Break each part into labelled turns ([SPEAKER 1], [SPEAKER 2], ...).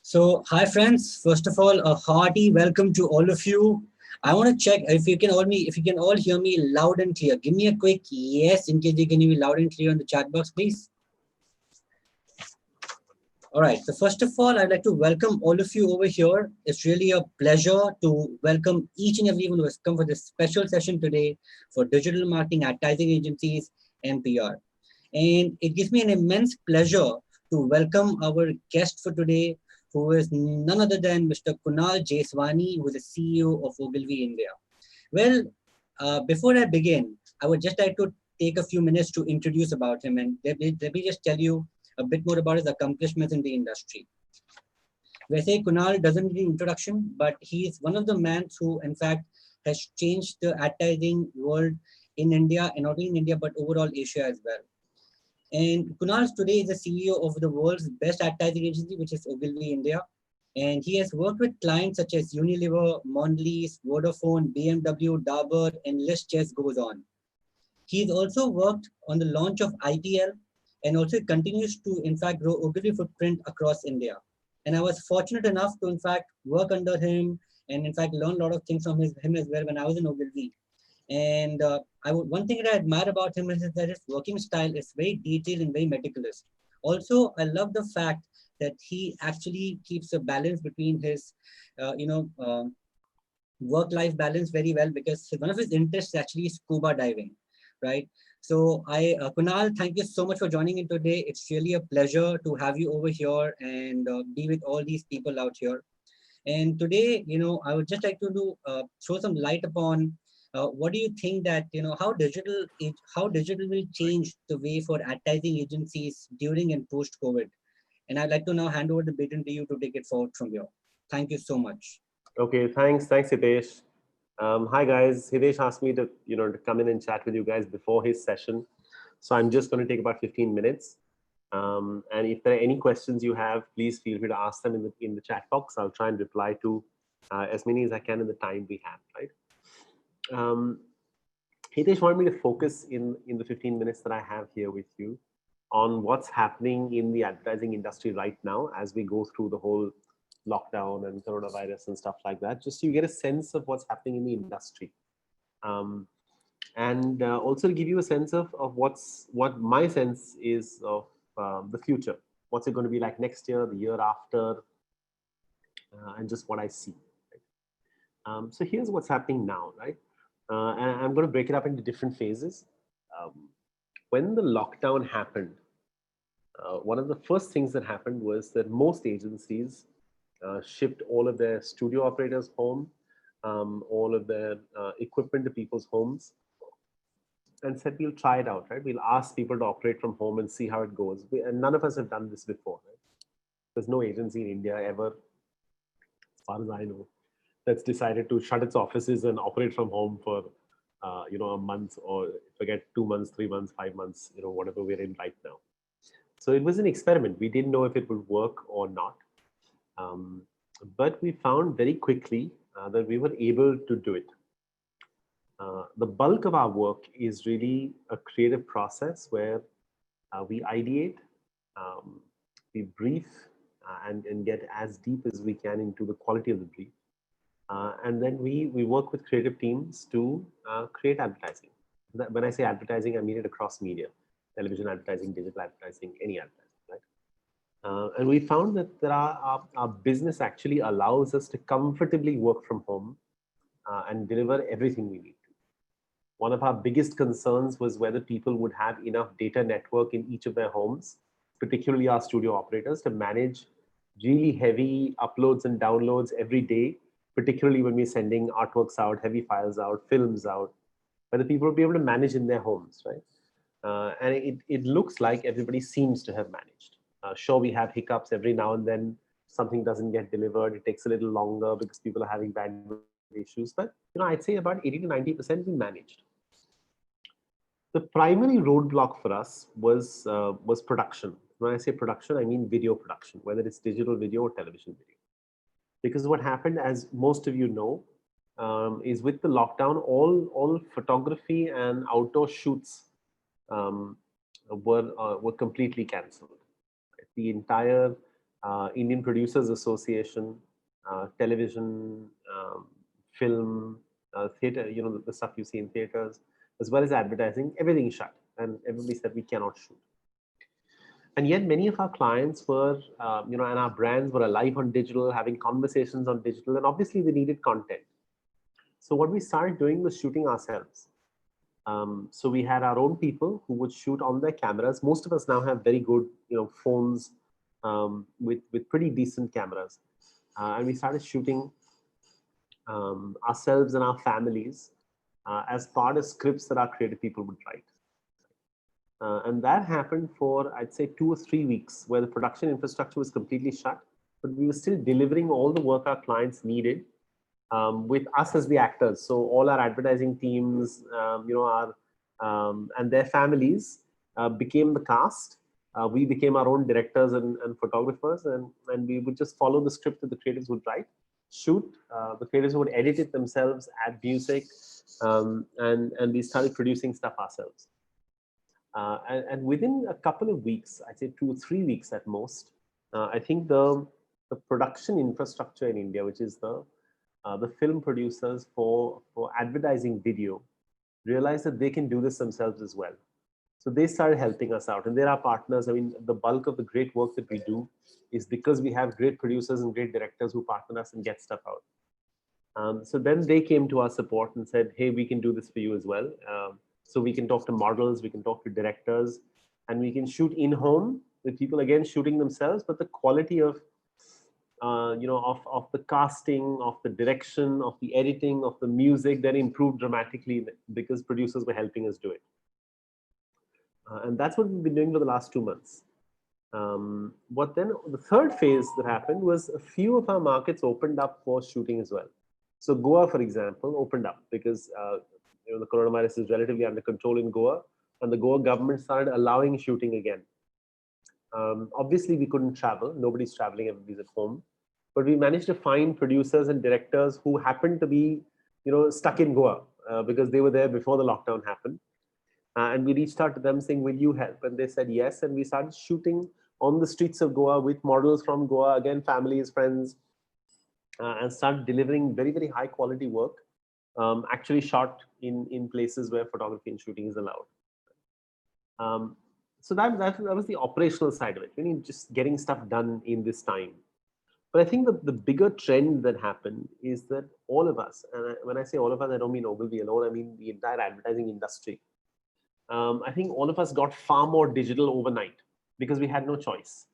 [SPEAKER 1] So, hi friends. First of all, a hearty welcome to all of you. I want to check if you can all hear me loud and clear. Give me a quick yes in case you can hear me loud and clear in the chat box, please. All right. So first of all, I'd like to welcome all of you over here. It's really a pleasure to welcome each and everyone who has come for this special session today for digital marketing, advertising agencies, and PR. And it gives me an immense pleasure to welcome our guest for today, who is none other than Mr. Kunal Jeswani, who is the CEO of Ogilvy India. Well, before I begin, I would just like to take a few minutes to introduce about him, and let me just tell you a bit more about his accomplishments in the industry. वैसे Kunal doesn't need introduction, but he is one of the men who, in fact, has changed the advertising world in India, and not only in India, but overall Asia as well. And Kunal today is the CEO of the world's best advertising agency, which is Ogilvy India. And he has worked with clients such as Unilever, Mondelez, Vodafone, BMW, Dabur, and list just goes on. He's also worked on the launch of IPL and also continues to, in fact, grow Ogilvy footprint across India. And I was fortunate enough to, in fact, work under him and, in fact, learn a lot of things from him as well when I was in Ogilvy. And one thing that I admire about him is that his working style is very detailed and very meticulous. Also, I love the fact that he actually keeps a balance between his, work-life balance very well, because one of his interests is actually scuba diving, right? So Kunal, thank you so much for joining in today. It's really a pleasure to have you over here and be with all these people out here. And today, I would just like to throw some light upon what do you think that, how digital will change the way for advertising agencies during and post COVID. And I'd like to now hand over the baton to you to take it forward from here. Thank you so much.
[SPEAKER 2] Okay, thanks, Hitesh. Hi guys, Hitesh asked me to come in and chat with you guys before his session, so I'm just going to take about 15 minutes. And if there are any questions you have, please feel free to ask them in the chat box. I'll try and reply to as many as I can in the time we have. Right. Hitesh wanted me to focus in the 15 minutes that I have here with you on what's happening in the advertising industry right now as we go through the whole lockdown and coronavirus and stuff like that, just so you get a sense of what's happening in the industry. And also to give you a sense of what my sense is of the future. What's it going to be like next year, the year after, and just what I see. Right? So here's what's happening now, right? And I'm going to break it up into different phases. When the lockdown happened, one of the first things that happened was that most agencies shipped all of their studio operators home, all of their equipment to people's homes, and said, we'll try it out, right? We'll ask people to operate from home and see how it goes. And none of us have done this before, right? There's no agency in India ever, as far as I know, that's decided to shut its offices and operate from home for, a month, or forget 2 months, 3 months, 5 months, whatever we're in right now. So it was an experiment. We didn't know if it would work or not. But we found very quickly that we were able to do it. The bulk of our work is really a creative process where we ideate, we brief, and get as deep as we can into the quality of the brief. And then we work with creative teams to create advertising. When I say advertising, I mean it across media: television advertising, digital advertising, any advertising, right? And we found that our business actually allows us to comfortably work from home and deliver everything we need to. One of our biggest concerns was whether people would have enough data network in each of their homes, particularly our studio operators, to manage really heavy uploads and downloads every day, particularly when we're sending artworks out, heavy files out, films out, whether people will be able to manage in their homes, right? And it looks like everybody seems to have managed. Sure, we have hiccups every now and then. Something doesn't get delivered. It takes a little longer because people are having bandwidth issues. But I'd say about 80 to 90% we managed. The primary roadblock for us was production. When I say production, I mean video production, whether it's digital video or television video. Because what happened, as most of you know, is with the lockdown, all photography and outdoor shoots were completely cancelled. The entire Indian Producers Association, television, film, theater, the stuff you see in theaters, as well as advertising, everything is shut. And everybody said we cannot shoot. And yet many of our clients were, and our brands were alive on digital, having conversations on digital, and obviously they needed content. So what we started doing was shooting ourselves. So we had our own people who would shoot on their cameras. Most of us now have very good, phones with pretty decent cameras, and we started shooting ourselves and our families as part of scripts that our creative people would write. And that happened for, I'd say, 2 or 3 weeks, where the production infrastructure was completely shut, but we were still delivering all the work our clients needed with us as the actors. So all our advertising teams, our and their families became the cast. We became our own directors and photographers, and we would just follow the script that the creatives would write, shoot. The creatives would edit it themselves, add music, and we started producing stuff ourselves. And within a couple of weeks, I'd say 2 or 3 weeks at most, I think the production infrastructure in India, which is the film producers for advertising video, realized that they can do this themselves as well. So they started helping us out, and they're our partners. I mean, the bulk of the great work that we do is because we have great producers and great directors who partner us and get stuff out. So then they came to our support and said, hey, we can do this for you as well. So we can talk to models, we can talk to directors, and we can shoot in home with people, again, shooting themselves, but the quality of of the casting, of the direction, of the editing, of the music, then improved dramatically because producers were helping us do it. And that's what we've been doing for the last 2 months. What then, the third phase that happened was a few of our markets opened up for shooting as well. So Goa, for example, opened up because the coronavirus is relatively under control in Goa, and the Goa government started allowing shooting again. Obviously, we couldn't travel. Nobody's traveling, everybody's at home. But we managed to find producers and directors who happened to be, stuck in Goa because they were there before the lockdown happened. And we reached out to them saying, will you help? And they said yes. And we started shooting on the streets of Goa with models from Goa, again, families, friends, and started delivering very, very high quality work, actually shot in places where photography and shooting is allowed. So that was the operational side of it, really just getting stuff done in this time. But I think the bigger trend that happened is that all of us, and when I say all of us, I don't mean Ogilvy alone, I mean the entire advertising industry. I think all of us got far more digital overnight because we had no choice.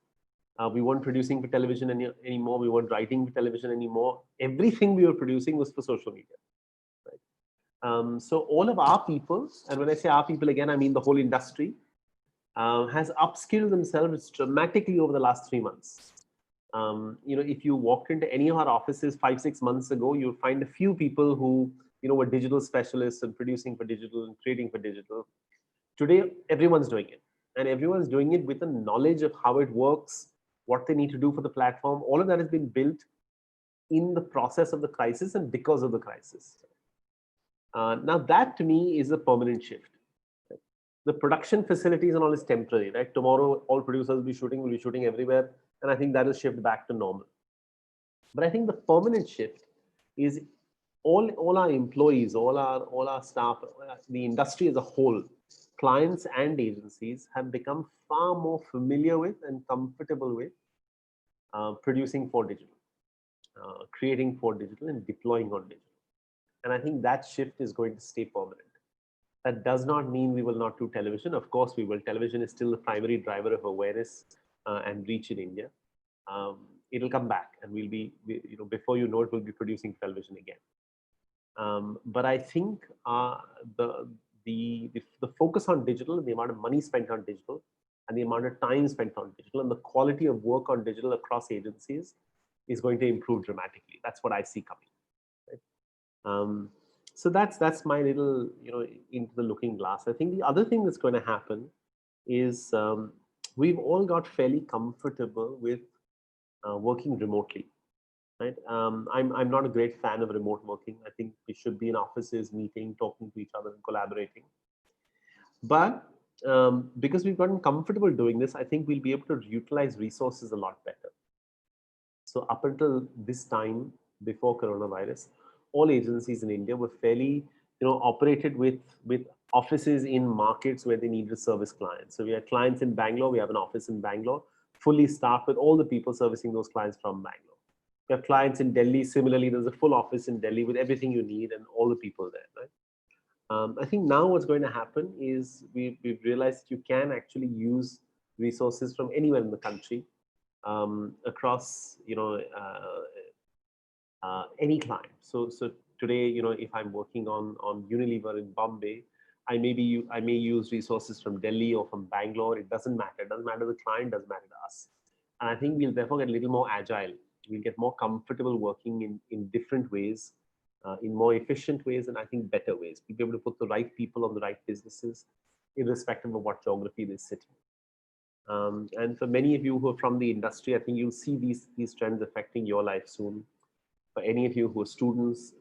[SPEAKER 2] We weren't producing for television anymore. We weren't writing for television anymore. Everything we were producing was for social media. Right? So all of our people, and when I say our people, again, I mean the whole industry, has upskilled themselves dramatically over the last 3 months. If you walked into any of our offices 5-6 months ago, you'll find a few people who were digital specialists and producing for digital and creating for digital. Today, everyone's doing it, and everyone's doing it with a knowledge of how it works, what they need to do for the platform. All of that has been built in the process of the crisis and because of the crisis. Now, that to me is a permanent shift. The production facilities and all is temporary, right? Tomorrow, all producers will be shooting everywhere. And I think that will shift back to normal. But I think the permanent shift is all our employees, all our staff, the industry as a whole, clients and agencies have become far more familiar with and comfortable with producing for digital, creating for digital, and deploying on digital. And I think that shift is going to stay permanent. That does not mean we will not do television. Of course, we will. Television is still the primary driver of awareness and reach in India. It'll come back, and we'll be, before you know it, we'll be producing television again. But I think the focus on digital, the amount of money spent on digital, and the amount of time spent on digital, and the quality of work on digital across agencies is going to improve dramatically. That's what I see coming. Right? So that's my little, into the looking glass. I think the other thing that's going to happen is we've all got fairly comfortable with working remotely, right? I'm not a great fan of remote working. I think we should be in offices, meeting, talking to each other, and collaborating. But because we've gotten comfortable doing this, I think we'll be able to utilize resources a lot better. So up until this time, before coronavirus, all agencies in India were fairly, operated with offices in markets where they needed to service clients. So we have clients in Bangalore. We have an office in Bangalore, fully staffed with all the people servicing those clients from Bangalore. We have clients in Delhi. Similarly, there's a full office in Delhi with everything you need and all the people there. Right? I think now what's going to happen is we've realized you can actually use resources from anywhere in the country, across any client. So today, if I'm working on Unilever in Bombay, I may use resources from Delhi or from Bangalore. It doesn't matter. It doesn't matter the client. Doesn't matter to us. And I think we'll therefore get a little more agile. We'll get more comfortable working in different ways, in more efficient ways, and I think better ways. We'll be able to put the right people on the right businesses, irrespective of what geography they sit in. And for many of you who are from the industry, I think you'll see these trends affecting your life soon. For any of you who are students,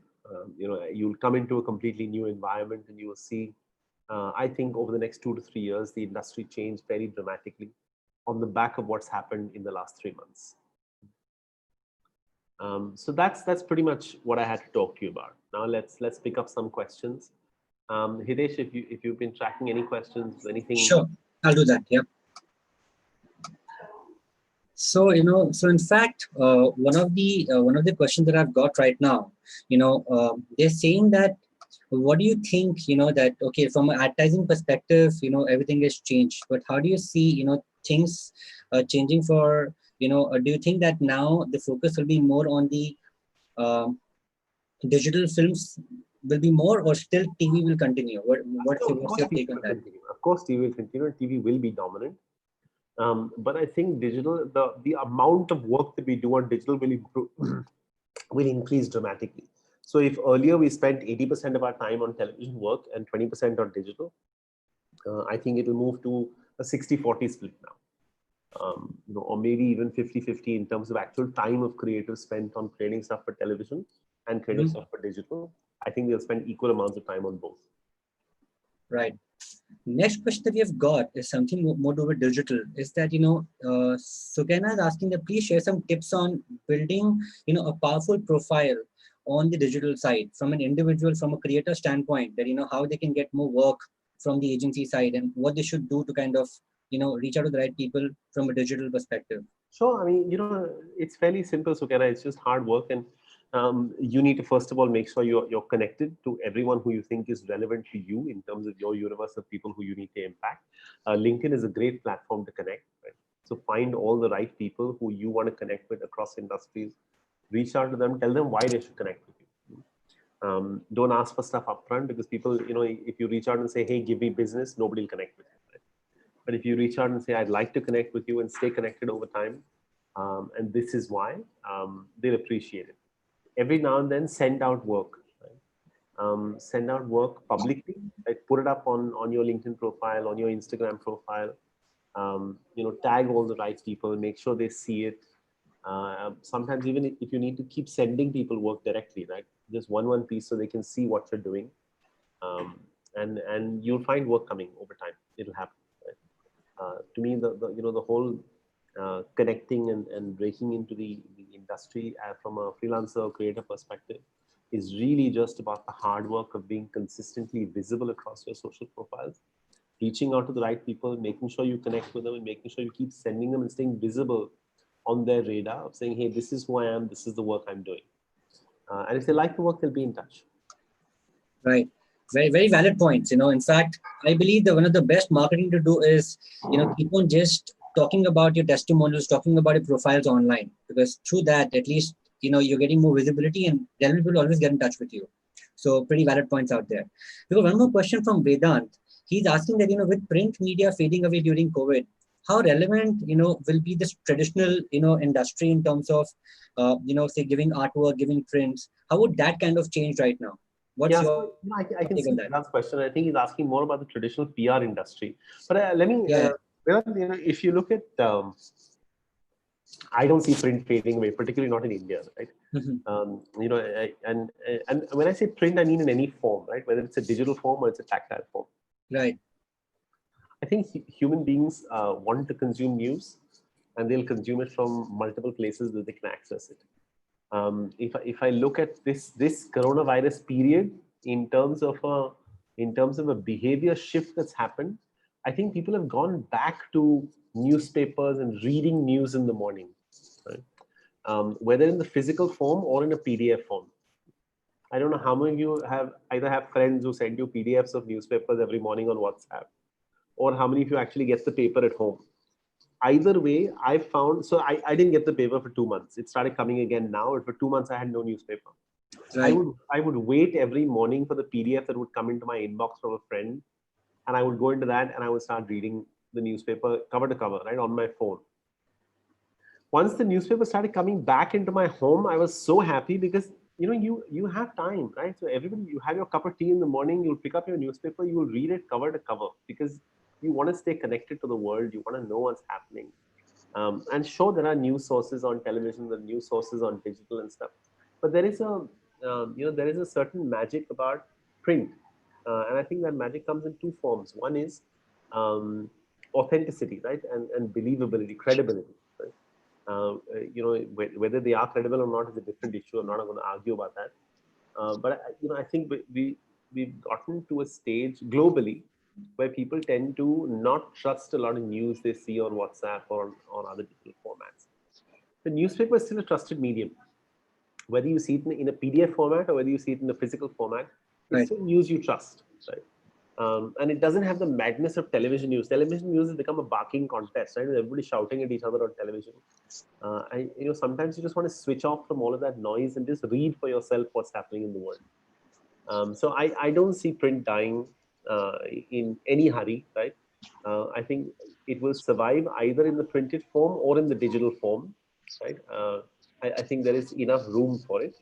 [SPEAKER 2] you'll come into a completely new environment, and you will see, I think over the next 2 to 3 years, the industry change very dramatically on the back of what's happened in the last 3 months. So that's pretty much what I had to talk to you about. Now let's pick up some questions. Hitesh, if you've been tracking any questions, anything.
[SPEAKER 1] Sure, I'll do that. Yeah. So so in fact, one of the questions that I've got right now, they're saying that, what do you think, that, okay, from an advertising perspective, everything has changed, but how do you see, things changing for, do you think that now the focus will be more on the digital films will be more, or still TV will continue? What's your take on that?
[SPEAKER 2] Of course, TV will continue, and TV will be dominant. But I think digital, the amount of work that we do on digital will improve, will increase dramatically. So if earlier we spent 80% of our time on television work and 20% on digital, I think it will move to a 60-40 split now. Or maybe even 50-50 in terms of actual time of creators spent on creating stuff for television and creating stuff for digital. I think they'll spend equal amounts of time on both.
[SPEAKER 1] Right. Next question that we have got is something more to do with digital. Is that, Sugena is asking that please share some tips on building, a powerful profile on the digital side from an individual, from a creator standpoint, that, how they can get more work from the agency side and what they should do to kind of, reach out to the right people from a digital perspective.
[SPEAKER 2] Sure. I mean, it's fairly simple, Sugena. It's just hard work, and you need to first of all make sure you're connected to everyone who you think is relevant to you in terms of your universe of people who you need to impact. LinkedIn is a great platform to connect, right? So find all the right people who you want to connect with across industries. Reach out to them, tell them why they should connect with you. Don't ask for stuff upfront, because people, if you reach out and say, hey, give me business, nobody will connect with you. Right? But if you reach out and say, I'd like to connect with you and stay connected over time, and this is why, they'll appreciate it. Every now and then, send out work. Right? Send out work publicly. Right? Put it up on your LinkedIn profile, on your Instagram profile. Tag all the right people. Make sure they see it. Sometimes even if you need to keep sending people work directly, right? Just one piece so they can see what you're doing, and you'll find work coming over time. It'll happen. Right? To me, the whole connecting and breaking into the industry from a freelancer or creator perspective is really just about the hard work of being consistently visible across your social profiles, reaching out to the right people, making sure you connect with them, and making sure you keep sending them and staying visible on their radar of saying, hey, this is who I am, this is the work I'm doing. And if they like the work, they'll be in touch.
[SPEAKER 1] Right. Very, very valid points. In fact, I believe that one of the best marketing to do is, keep on just talking about your testimonials, talking about your profiles online, because through that, at least, you're getting more visibility, and relevant people always get in touch with you. So pretty valid points out there. We have one more question from Vedant. He's asking that, with print media fading away during COVID, how relevant, will be this traditional, industry in terms of, say giving artwork, giving prints? How would that kind of change right now? What's your
[SPEAKER 2] I can see that question. I think he's asking more about the traditional PR industry. But let me, if you look at, I don't see print fading away, particularly not in India, right? And when I say print, I mean in any form, right? Whether it's a digital form or it's a tactile form.
[SPEAKER 1] Right.
[SPEAKER 2] I think human beings want to consume news. and they'll consume it from multiple places that they can access it. If I look at this coronavirus period in terms of a behavior shift that's happened, I think people have gone back to newspapers and reading news in the morning, right? Whether in the physical form or in a PDF form. I don't know how many of you have friends who send you PDFs of newspapers every morning on WhatsApp, or how many of you actually get the paper at home. Either way, I found, so I didn't get the paper for 2 months. It started coming again now. For 2 months, I had no newspaper.
[SPEAKER 1] Right.
[SPEAKER 2] I would wait every morning for the PDF that would come into my inbox from a friend, and I would go into that and I would start reading the newspaper cover to cover, right, on my phone. Once the newspaper started coming back into my home, I was so happy because you have time, right? So everybody, you have your cup of tea in the morning, you'll pick up your newspaper, you will read it cover to cover because you want to stay connected to the world, you want to know what's happening. And sure, there are news sources on television, there are news sources on digital and stuff, but there is a certain magic about print, and I think that magic comes in two forms. One is authenticity, right, and believability, credibility. Right? Whether they are credible or not is a different issue. I'm not going to argue about that. But I think we've gotten to a stage globally where people tend to not trust a lot of news they see on WhatsApp or on other digital formats. The newspaper is still a trusted medium. Whether you see it in a PDF format or whether you see it in a physical format, it's still news you trust, right? And it doesn't have the madness of television news. Television news has become a barking contest, right? Everybody shouting at each other on television. Sometimes you just want to switch off from all of that noise and just read for yourself what's happening in the world. So I don't see print dying in any hurry, right? I think it will survive either in the printed form or in the digital form, right? I think there is enough room for it.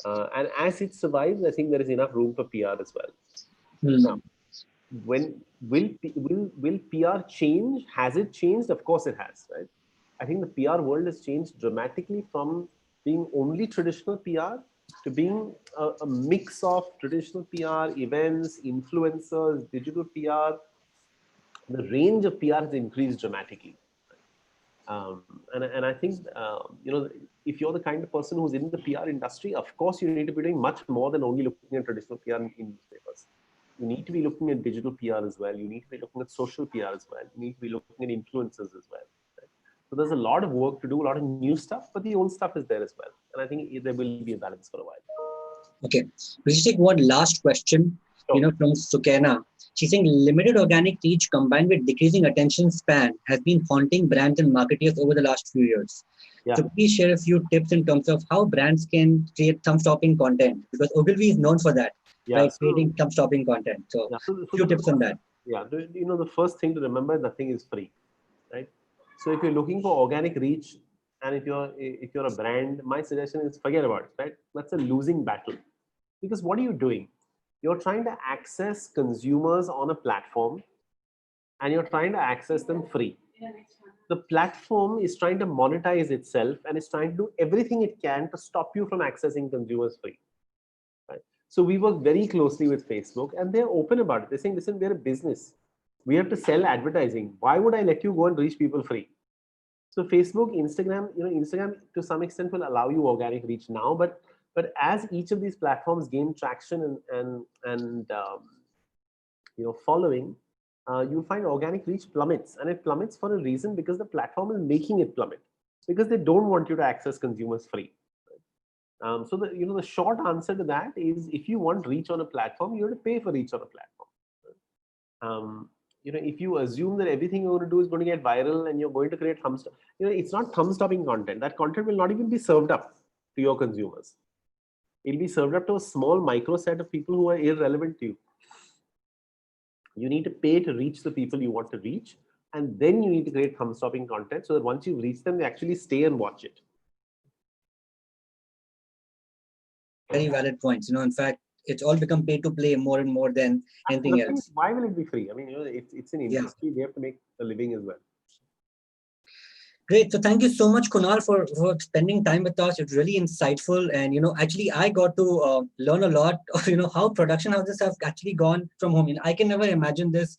[SPEAKER 2] And as it survives, I think there is enough room for PR as well. Now, when will PR change? Has it changed? Of course it has, right? I think the PR world has changed dramatically from being only traditional PR to being a mix of traditional PR, events, influencers, digital PR. The range of PR has increased dramatically. And I think, if you're the kind of person who's in the PR industry, of course, you need to be doing much more than only looking at traditional PR in newspapers. You need to be looking at digital PR as well. You need to be looking at social PR as well. You need to be looking at influencers as well. Right? So there's a lot of work to do, a lot of new stuff, but the old stuff is there as well. And I think there will be a balance for a while.
[SPEAKER 1] Okay, let's take one last question.
[SPEAKER 2] Sure.
[SPEAKER 1] From Sukena. She's saying limited organic reach combined with decreasing attention span has been haunting brands and marketers over the last few years. Yeah. So please share a few tips in terms of how brands can create thumb-stopping content, because Ogilvy is known for that, right? Creating thumb-stopping content. So, few tips on that.
[SPEAKER 2] Yeah, the first thing to remember, nothing is free, right? So if you're looking for organic reach, and if you're a brand, my suggestion is forget about it, right? That's a losing battle, because what are you doing? You're trying to access consumers on a platform, and you're trying to access them free. The platform is trying to monetize itself and is trying to do everything it can to stop you from accessing consumers free. Right? So we work very closely with Facebook, and they're open about it. They're saying, listen, we're a business. We have to sell advertising. Why would I let you go and reach people free? So Facebook, Instagram, Instagram to some extent will allow you organic reach now, but as each of these platforms gain traction and following, you'll find organic reach plummets, and it plummets for a reason, because the platform is making it plummet, because they don't want you to access consumers free. So the short answer to that is, if you want reach on a platform, you have to pay for reach on a platform. If you assume that everything you're going to do is going to get viral and you're going to create it's not thumb-stopping content. That content will not even be served up to your consumers. It'll be served up to a small micro set of people who are irrelevant to you. You need to pay to reach the people you want to reach, and then you need to create thumb-stopping content so that once you reach them, they actually stay and watch it.
[SPEAKER 1] Very valid points. In fact, it's all become pay to play more and more than anything else.
[SPEAKER 2] Why will it be free? I mean, it's an industry. They have to make a living as well.
[SPEAKER 1] Great. So thank you so much, Kunal, for spending time with us. It's really insightful. And, actually, I got to learn a lot of, how production houses have actually gone from home. I can never imagine this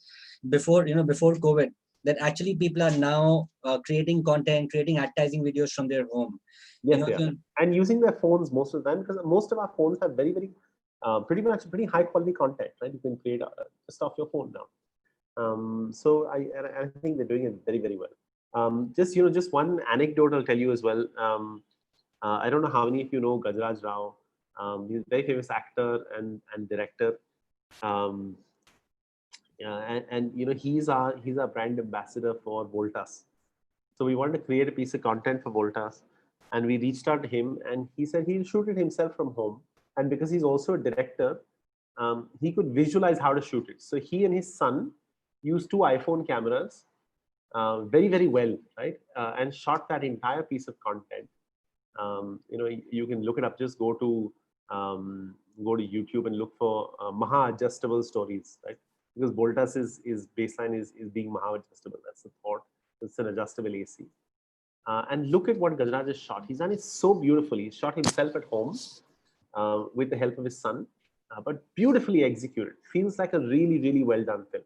[SPEAKER 1] before, before COVID, that actually people are now creating content, creating advertising videos from their home.
[SPEAKER 2] Yes,
[SPEAKER 1] You know,
[SPEAKER 2] yeah. And using their phones most of the time, because most of our phones have pretty high quality content, right? You can create just off your phone now. So I think they're doing it very, very well. Just one anecdote I'll tell you as well. I don't know how many of you know Gajraj Rao. He's a very famous actor and director. Um, and he's our brand ambassador for Voltas. So we wanted to create a piece of content for Voltas, and we reached out to him, and he said he'll shoot it himself from home. And because he's also a director, he could visualize how to shoot it. So he and his son used two iPhone cameras very, very well, right? And shot that entire piece of content. You can look it up. Just go to YouTube and look for Maha adjustable stories, right? Because Voltas is baseline is being Maha adjustable. That's the thought. It's an adjustable AC. And look at what Gajraj has shot. He's done it so beautifully. He shot himself at home with the help of his son, but beautifully executed. Feels like a really, really well done film.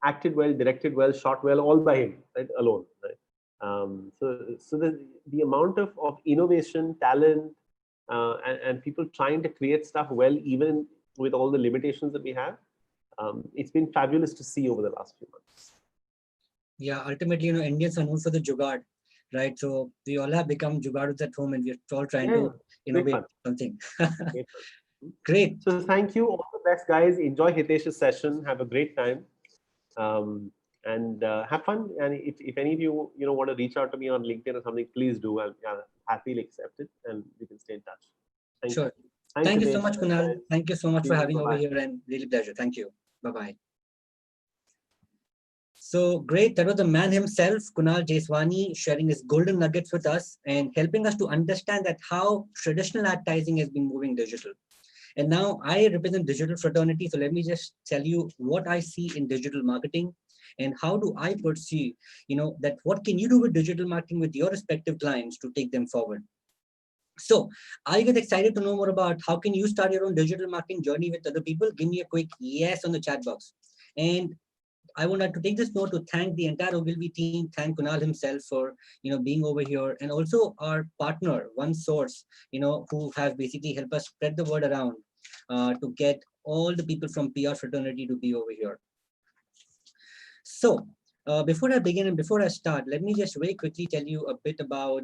[SPEAKER 2] Acted well, directed well, shot well, all by him, right? Alone, right? So the amount of innovation, talent, and people trying to create stuff well, even with all the limitations that we have, it's been fabulous to see over the last few months.
[SPEAKER 1] Yeah, ultimately, Indians are known for the jugaad, right? So we all have become jugaadus at home, and we're all trying to innovate something. Great.
[SPEAKER 2] So thank you. All the best, guys. Enjoy Hitesh's session. Have a great time. And have fun. And if any of you want to reach out to me on LinkedIn or something, please do. I'll happily accept it, and we can stay in touch.
[SPEAKER 1] Sure. Thank you so much, Kunal. Thank you so much for having me over here, and really pleasure. Thank you. Bye-bye. So great. That was the man himself, Kunal Jeswani, sharing his golden nuggets with us and helping us to understand that how traditional advertising has been moving digital. And now I represent digital fraternity. So let me just tell you what I see in digital marketing and how do I pursue, that what can you do with digital marketing with your respective clients to take them forward. So I get excited to know more about how can you start your own digital marketing journey with other people. Give me a quick yes on the chat box. And I would like to take this note to thank the entire Ogilvy team, thank Kunal himself for being over here, and also our partner, OneSource, who have basically helped us spread the word around to get all the people from PR fraternity to be over here. So before I begin and before I start, let me just very quickly tell you a bit about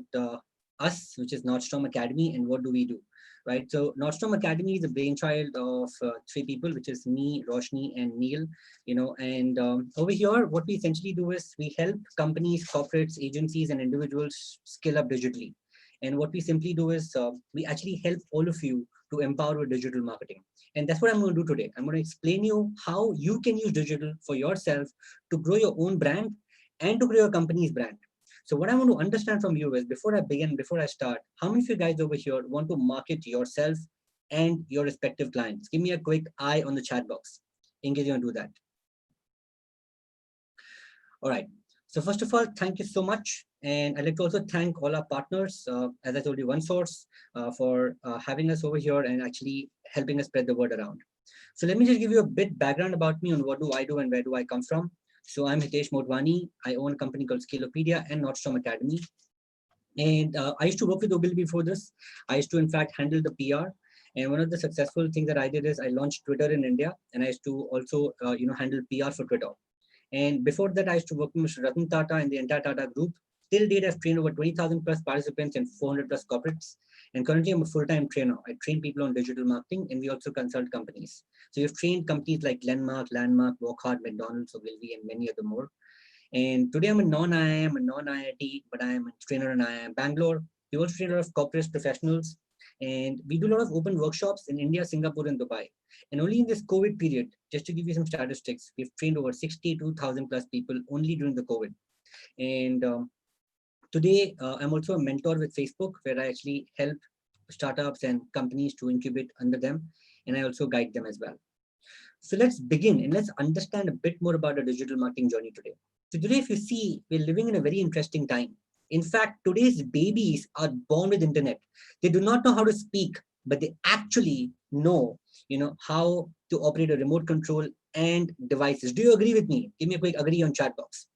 [SPEAKER 1] us, which is Nordstrom Academy, and what do we do, right? So Nordstrom Academy is the brainchild of three people, which is me, Roshni, and Neil, and over here, what we essentially do is we help companies, corporates, agencies, and individuals scale up digitally. And what we simply do is we actually help all of you to empower with digital marketing. And that's what I'm going to do today. I'm going to explain you how you can use digital for yourself to grow your own brand and to grow your company's brand. So what I want to understand from you is, before I start, how many of you guys over here want to market yourself and your respective clients? Give me a quick eye on the chat box in case you want to do that. All right. So first of all, thank you so much. And I'd like to also thank all our partners, as I told you, OneSource, for having us over here and actually helping us spread the word around. So let me just give you a bit background about me on what do I do and where do I come from. So I'm Hitesh Motwani. I own a company called Scalopedia and Nordstrom Academy. And I used to work with Ogilvy before this. I used to, in fact, handle the PR. And one of the successful things that I did is I launched Twitter in India, and I used to also, handle PR for Twitter. And before that, I used to work with Mr. Ratan Tata and the entire Tata group. Till date, I've trained over 20,000 plus participants and 400 plus corporates. And currently, I'm a full-time trainer. I train people on digital marketing, and we also consult companies. So we've trained companies like Landmark, Walkhart, McDonald's, Ogilvy, and many other more. And today I'm a non-IIM, a non-IIT, but I am a trainer in IIM Bangalore. We also train a lot of corporate professionals. And we do a lot of open workshops in India, Singapore, and Dubai. And only in this COVID period, just to give you some statistics, we've trained over 62,000 plus people only during the COVID. And today, I'm also a mentor with Facebook, where I actually help startups and companies to incubate under them. And I also guide them as well. So let's begin and let's understand a bit more about our digital marketing journey today. So today, if you see, we're living in a very interesting time. In fact, today's babies are born with internet. They do not know how to speak, but they actually know, how to operate a remote control and devices. Do you agree with me? Give me a quick agree on chat box.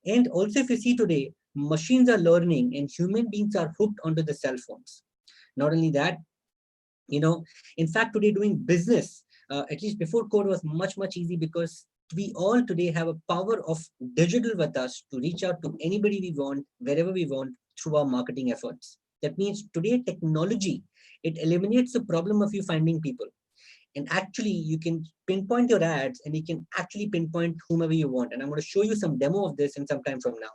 [SPEAKER 1] And also, if you see today, machines are learning and human beings are hooked onto the cell phones. Not only that, in fact, today doing business, at least before code, was much easy because we all today have a power of digital with us to reach out to anybody we want, wherever we want, through our marketing efforts. That means today technology, it eliminates the problem of you finding people. And actually, you can pinpoint your ads and you can actually pinpoint whomever you want. And I'm going to show you some demo of this in some time from now.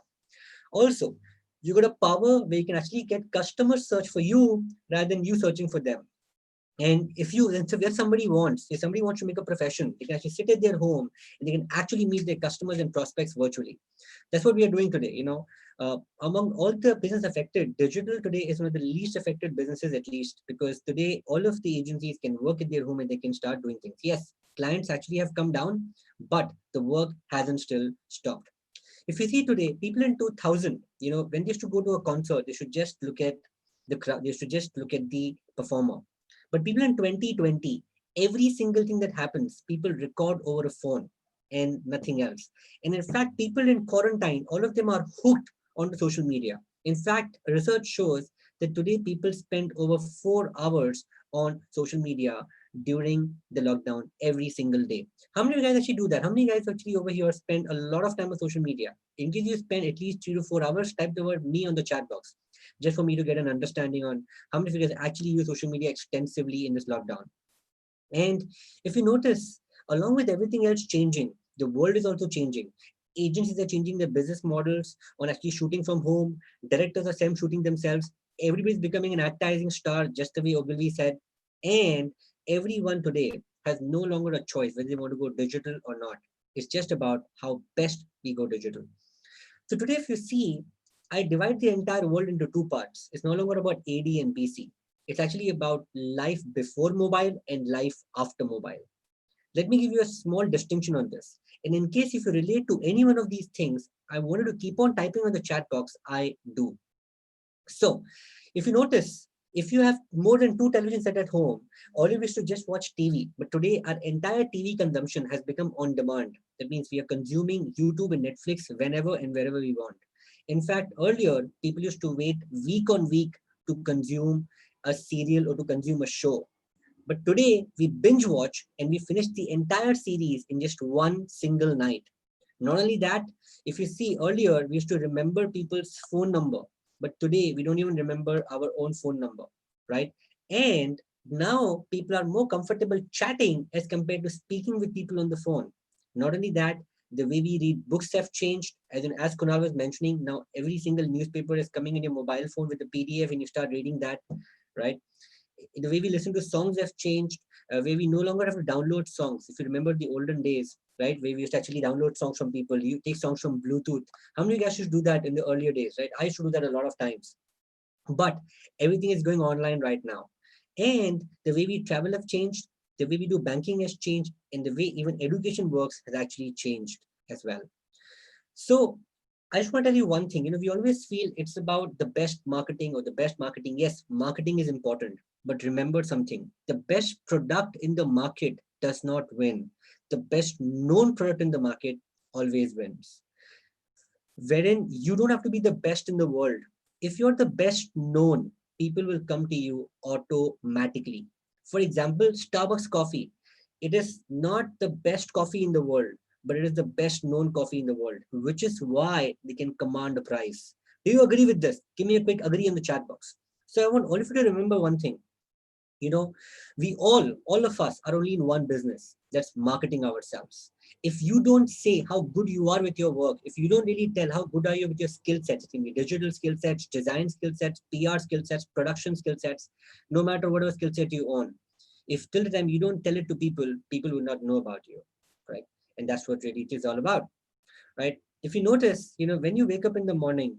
[SPEAKER 1] Also, you got a power where you can actually get customers search for you rather than you searching for them. And if somebody wants to make a profession, they can actually sit at their home and they can actually meet their customers and prospects virtually. That's what we are doing today. Among all the business affected, digital today is one of the least affected businesses, at least because today all of the agencies can work at their home and they can start doing things. Yes, clients actually have come down, but the work hasn't still stopped. If you see today, people in 2000, when they used to go to a concert, they should just look at the crowd, they should just look at the performer. But people in 2020, every single thing that happens, people record over a phone and nothing else. And in fact, people in quarantine, all of them are hooked onto social media. In fact, research shows that today people spend over 4 hours on social media during the lockdown every single day. How many of you guys actually do that? How many guys actually over here spend a lot of time on social media? In case you spend at least 3 to 4 hours, type the word me on the chat box, just for me to get an understanding on how many of you guys actually use social media extensively in this lockdown. And if you notice, along with everything else changing, the world is also changing. Agencies are changing their business models on actually shooting from home. Directors are SEM shooting themselves. Everybody's becoming an advertising star, just the way Ogilvy said. And everyone today has no longer a choice whether they want to go digital or not. It's just about how best we go digital. So today, if you see, I divide the entire world into two parts. It's no longer about AD and BC. It's actually about life before mobile and life after mobile. Let me give you a small distinction on this. And in case if you relate to any one of these things, I wanted to keep on typing on the chat box. I do. So if you notice, if you have more than 2 television sets at home, all you wish to just watch TV. But today, our entire TV consumption has become on demand. That means we are consuming YouTube and Netflix whenever and wherever we want. In fact, earlier, people used to wait week on week to consume a serial or to consume a show. But today, we binge watch and we finish the entire series in just one single night. Not only that, if you see earlier, we used to remember people's phone number, but today we don't even remember our own phone number, right? And now people are more comfortable chatting as compared to speaking with people on the phone. Not only that, the way we read books have changed. As Kunal was mentioning, now every single newspaper is coming in your mobile phone with a PDF and you start reading that, right? The way we listen to songs have changed, where we no longer have to download songs. If you remember the olden days, right, where we used to actually download songs from people, you take songs from Bluetooth. How many guys used to do that in the earlier days, right? I used to do that a lot of times. But everything is going online right now. And the way we travel have changed, the way we do banking has changed, and the way even education works has actually changed as well. So I just want to tell you one thing. We always feel it's about the best marketing or the best marketing. Yes, marketing is important, but remember something. The best product in the market does not win. The best known product in the market always wins. Wherein you don't have to be the best in the world. If you're the best known, people will come to you automatically. For example, Starbucks coffee. It is not the best coffee in the world, but it is the best known coffee in the world, which is why they can command a price. Do you agree with this? Give me a quick agree in the chat box. So I want all of you to remember one thing. We all of us are only in one business, that's marketing ourselves. If you don't say how good you are with your work, if you don't really tell how good are you with your skill sets, it can be digital skill sets, design skill sets, PR skill sets, production skill sets, no matter whatever skill set you own, if till the time you don't tell it to people, people will not know about you, right? And that's what really it is all about, right? If you notice, when you wake up in the morning,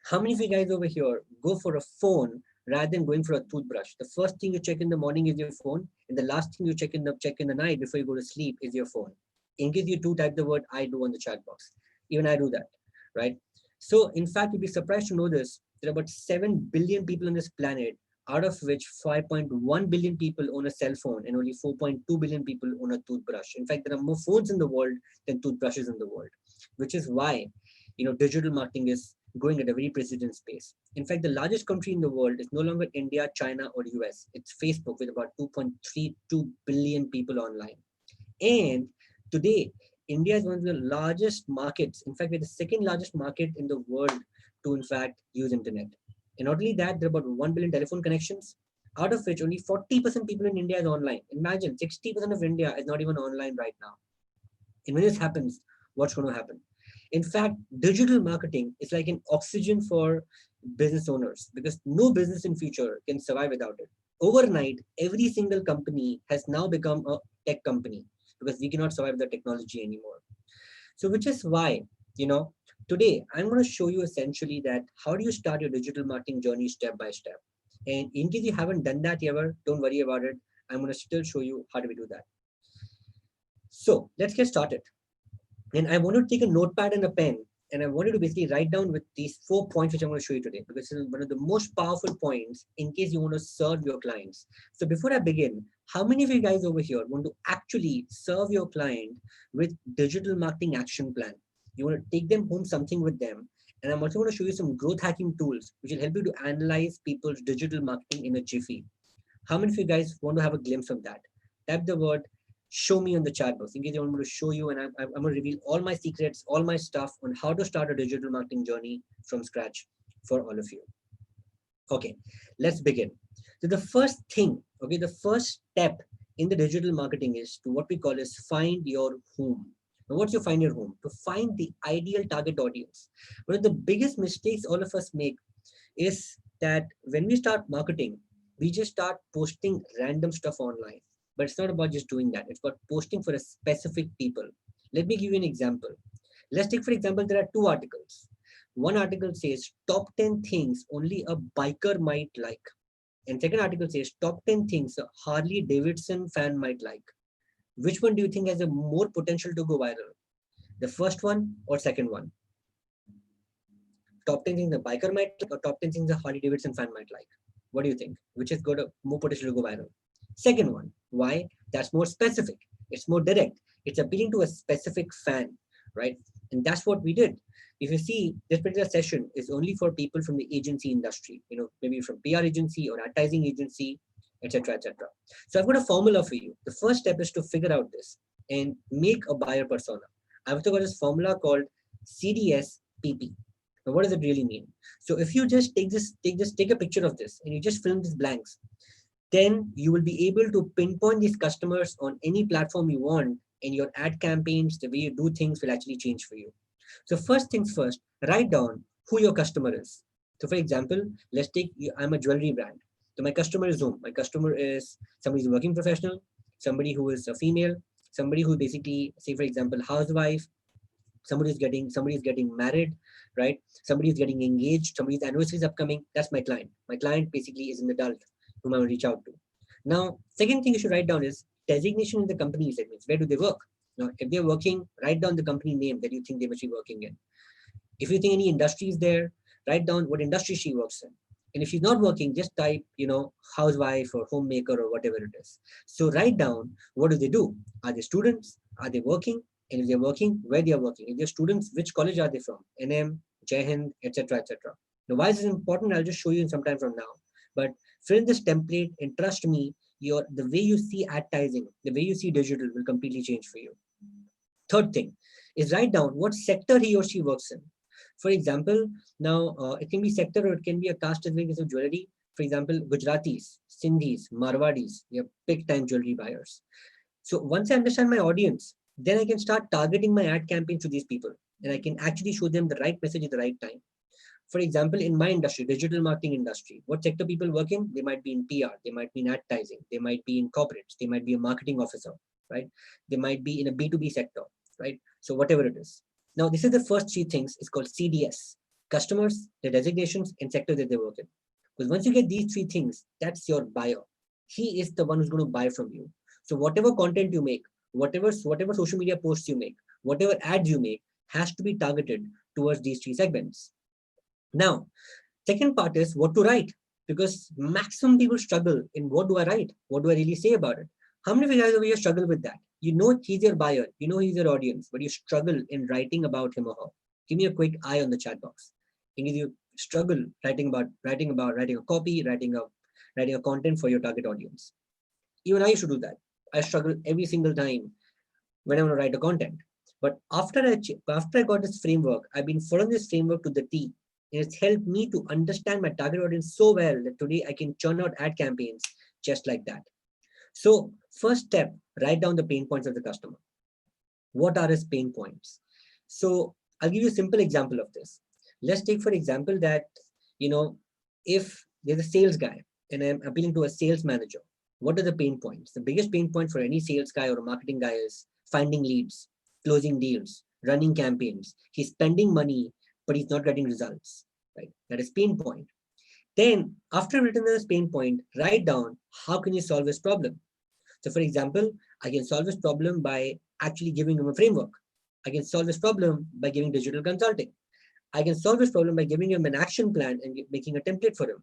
[SPEAKER 1] how many of you guys over here go for a phone rather than going for a toothbrush? The first thing you check in the morning is your phone, and the last thing you check in the night before you go to sleep is your phone. In case you do, type the word I do on the chat box. Even I do that, right? So in fact, you'd be surprised to know this. There are about 7 billion people on this planet, out of which 5.1 billion people own a cell phone and only 4.2 billion people own a toothbrush. In fact, there are more phones in the world than toothbrushes in the world, which is why digital marketing is growing at a very precision pace. In fact, the largest country in the world is no longer India, China, or US. It's Facebook with about 2.32 billion people online. And today, India is one of the largest markets. In fact, we're the second largest market in the world to, in fact, use internet. And not only that, there are about 1 billion telephone connections, out of which only 40% people in India is online. Imagine 60% of India is not even online right now. And when this happens, what's going to happen? In fact, digital marketing is like an oxygen for business owners because no business in future can survive without it. Overnight, every single company has now become a tech company because we cannot survive the technology anymore. So, which is why, today I'm going to show you essentially that how do you start your digital marketing journey step by step. And in case you haven't done that ever, don't worry about it. I'm going to still show you how do we do that. So let's get started. And I want to take a notepad and a pen, and I wanted to basically write down with these 4 points which I'm going to show you today, because this is one of the most powerful points in case you want to serve your clients. So before I begin, how many of you guys over here want to actually serve your client with digital marketing action plan? You want to take them home something with them. And I'm also going to show you some growth hacking tools which will help you to analyze people's digital marketing in a jiffy. How many of you guys want to have a glimpse of that? Type the word show me on the chat box in case you want me to show you, and I'm going to reveal all my secrets, all my stuff on how to start a digital marketing journey from scratch for all of you. Okay, let's begin. So the first thing, okay, the first step in the digital marketing is to what we call is find your whom. Now, what's your find your whom? To find the ideal target audience. One of the biggest mistakes all of us make is that when we start marketing, we just start posting random stuff online. But it's not about just doing that. It's about posting for a specific people. Let me give you an example. Let's take, for example, there are 2 articles. One article says top 10 things only a biker might like. And second article says top 10 things a Harley Davidson fan might like. Which one do you think has a more potential to go viral? The first one or second one? Top 10 things a biker might like or top 10 things a Harley Davidson fan might like? What do you think? Which has got a more potential to go viral? Second one. Why? That's more specific. It's more direct. It's appealing to a specific fan, right? And that's what we did. If you see, this particular session is only for people from the agency industry, maybe from PR agency or advertising agency, etc., etc. So I've got a formula for you. The first step is to figure out this and make a buyer persona. I've also got this formula called CDSPP. Now, what does it really mean? So if you just take a picture of this and you just fill in these blanks, then you will be able to pinpoint these customers on any platform you want, and your ad campaigns, the way you do things will actually change for you. So first things first, write down who your customer is. So for example, let's take, I'm a jewelry brand. So my customer is whom? My customer is somebody who's a working professional, somebody who is a female, somebody who basically, say for example, housewife, somebody is getting married, right? Somebody is getting engaged, somebody's anniversary is upcoming. That's my client. My client basically is an adult whom I will reach out to. Now, second thing you should write down is designation in the company segments. Where do they work? Now, if they're working, write down the company name that you think they must be working in. If you think any industry is there, write down what industry she works in. And if she's not working, just type, housewife or homemaker or whatever it is. So write down, what do they do? Are they students? Are they working? And if they're working, where they are working. If they're students, which college are they from? NM, Jai Hind, etc., etc. Now, why is this important? I'll just show you in some time from now. But fill in this template and trust me, the way you see advertising, the way you see digital will completely change for you. Third thing is write down what sector he or she works in. For example, now it can be sector or it can be a caste as well as of jewelry. For example, Gujaratis, Sindhis, Marwadis, they are big time jewelry buyers. So once I understand my audience, then I can start targeting my ad campaign to these people, and I can actually show them the right message at the right time. For example, in my industry, digital marketing industry, what sector people work in? They might be in PR, they might be in advertising, they might be in corporates, they might be a marketing officer, right? They might be in a B2B sector, right? So whatever it is. Now, this is the first 3 things. It's called CDS, customers, their designations, and sector that they work in. Because once you get these 3 things, that's your buyer. He is the one who's going to buy from you. So whatever content you make, whatever social media posts you make, whatever ads you make has to be targeted towards these 3 segments. Now, second part is what to write, because maximum people struggle in what do I write? What do I really say about it? How many of you guys over here struggle with that? You know he's your buyer, you know he's your audience, but you struggle in writing about him or her. Give me a quick eye on the chat box. Any of you struggle writing a copy, writing a content for your target audience? Even I used to do that. I struggle every single time when I want to write a content. But after I got this framework, I've been following this framework to the T. And it's helped me to understand my target audience so well that today I can churn out ad campaigns just like that. So first step, write down the pain points of the customer. What are his pain points? So I'll give you a simple example of this. Let's take for example that, if there's a sales guy and I'm appealing to a sales manager, what are the pain points? The biggest pain point for any sales guy or a marketing guy is finding leads, closing deals, running campaigns. He's spending money, but he's not getting results, right? That is pain point. Then after written this pain point, write down how can you solve this problem. So for example, I can solve this problem by actually giving him a framework. I can solve this problem by giving digital consulting. I can solve this problem by giving him an action plan and making a template for him.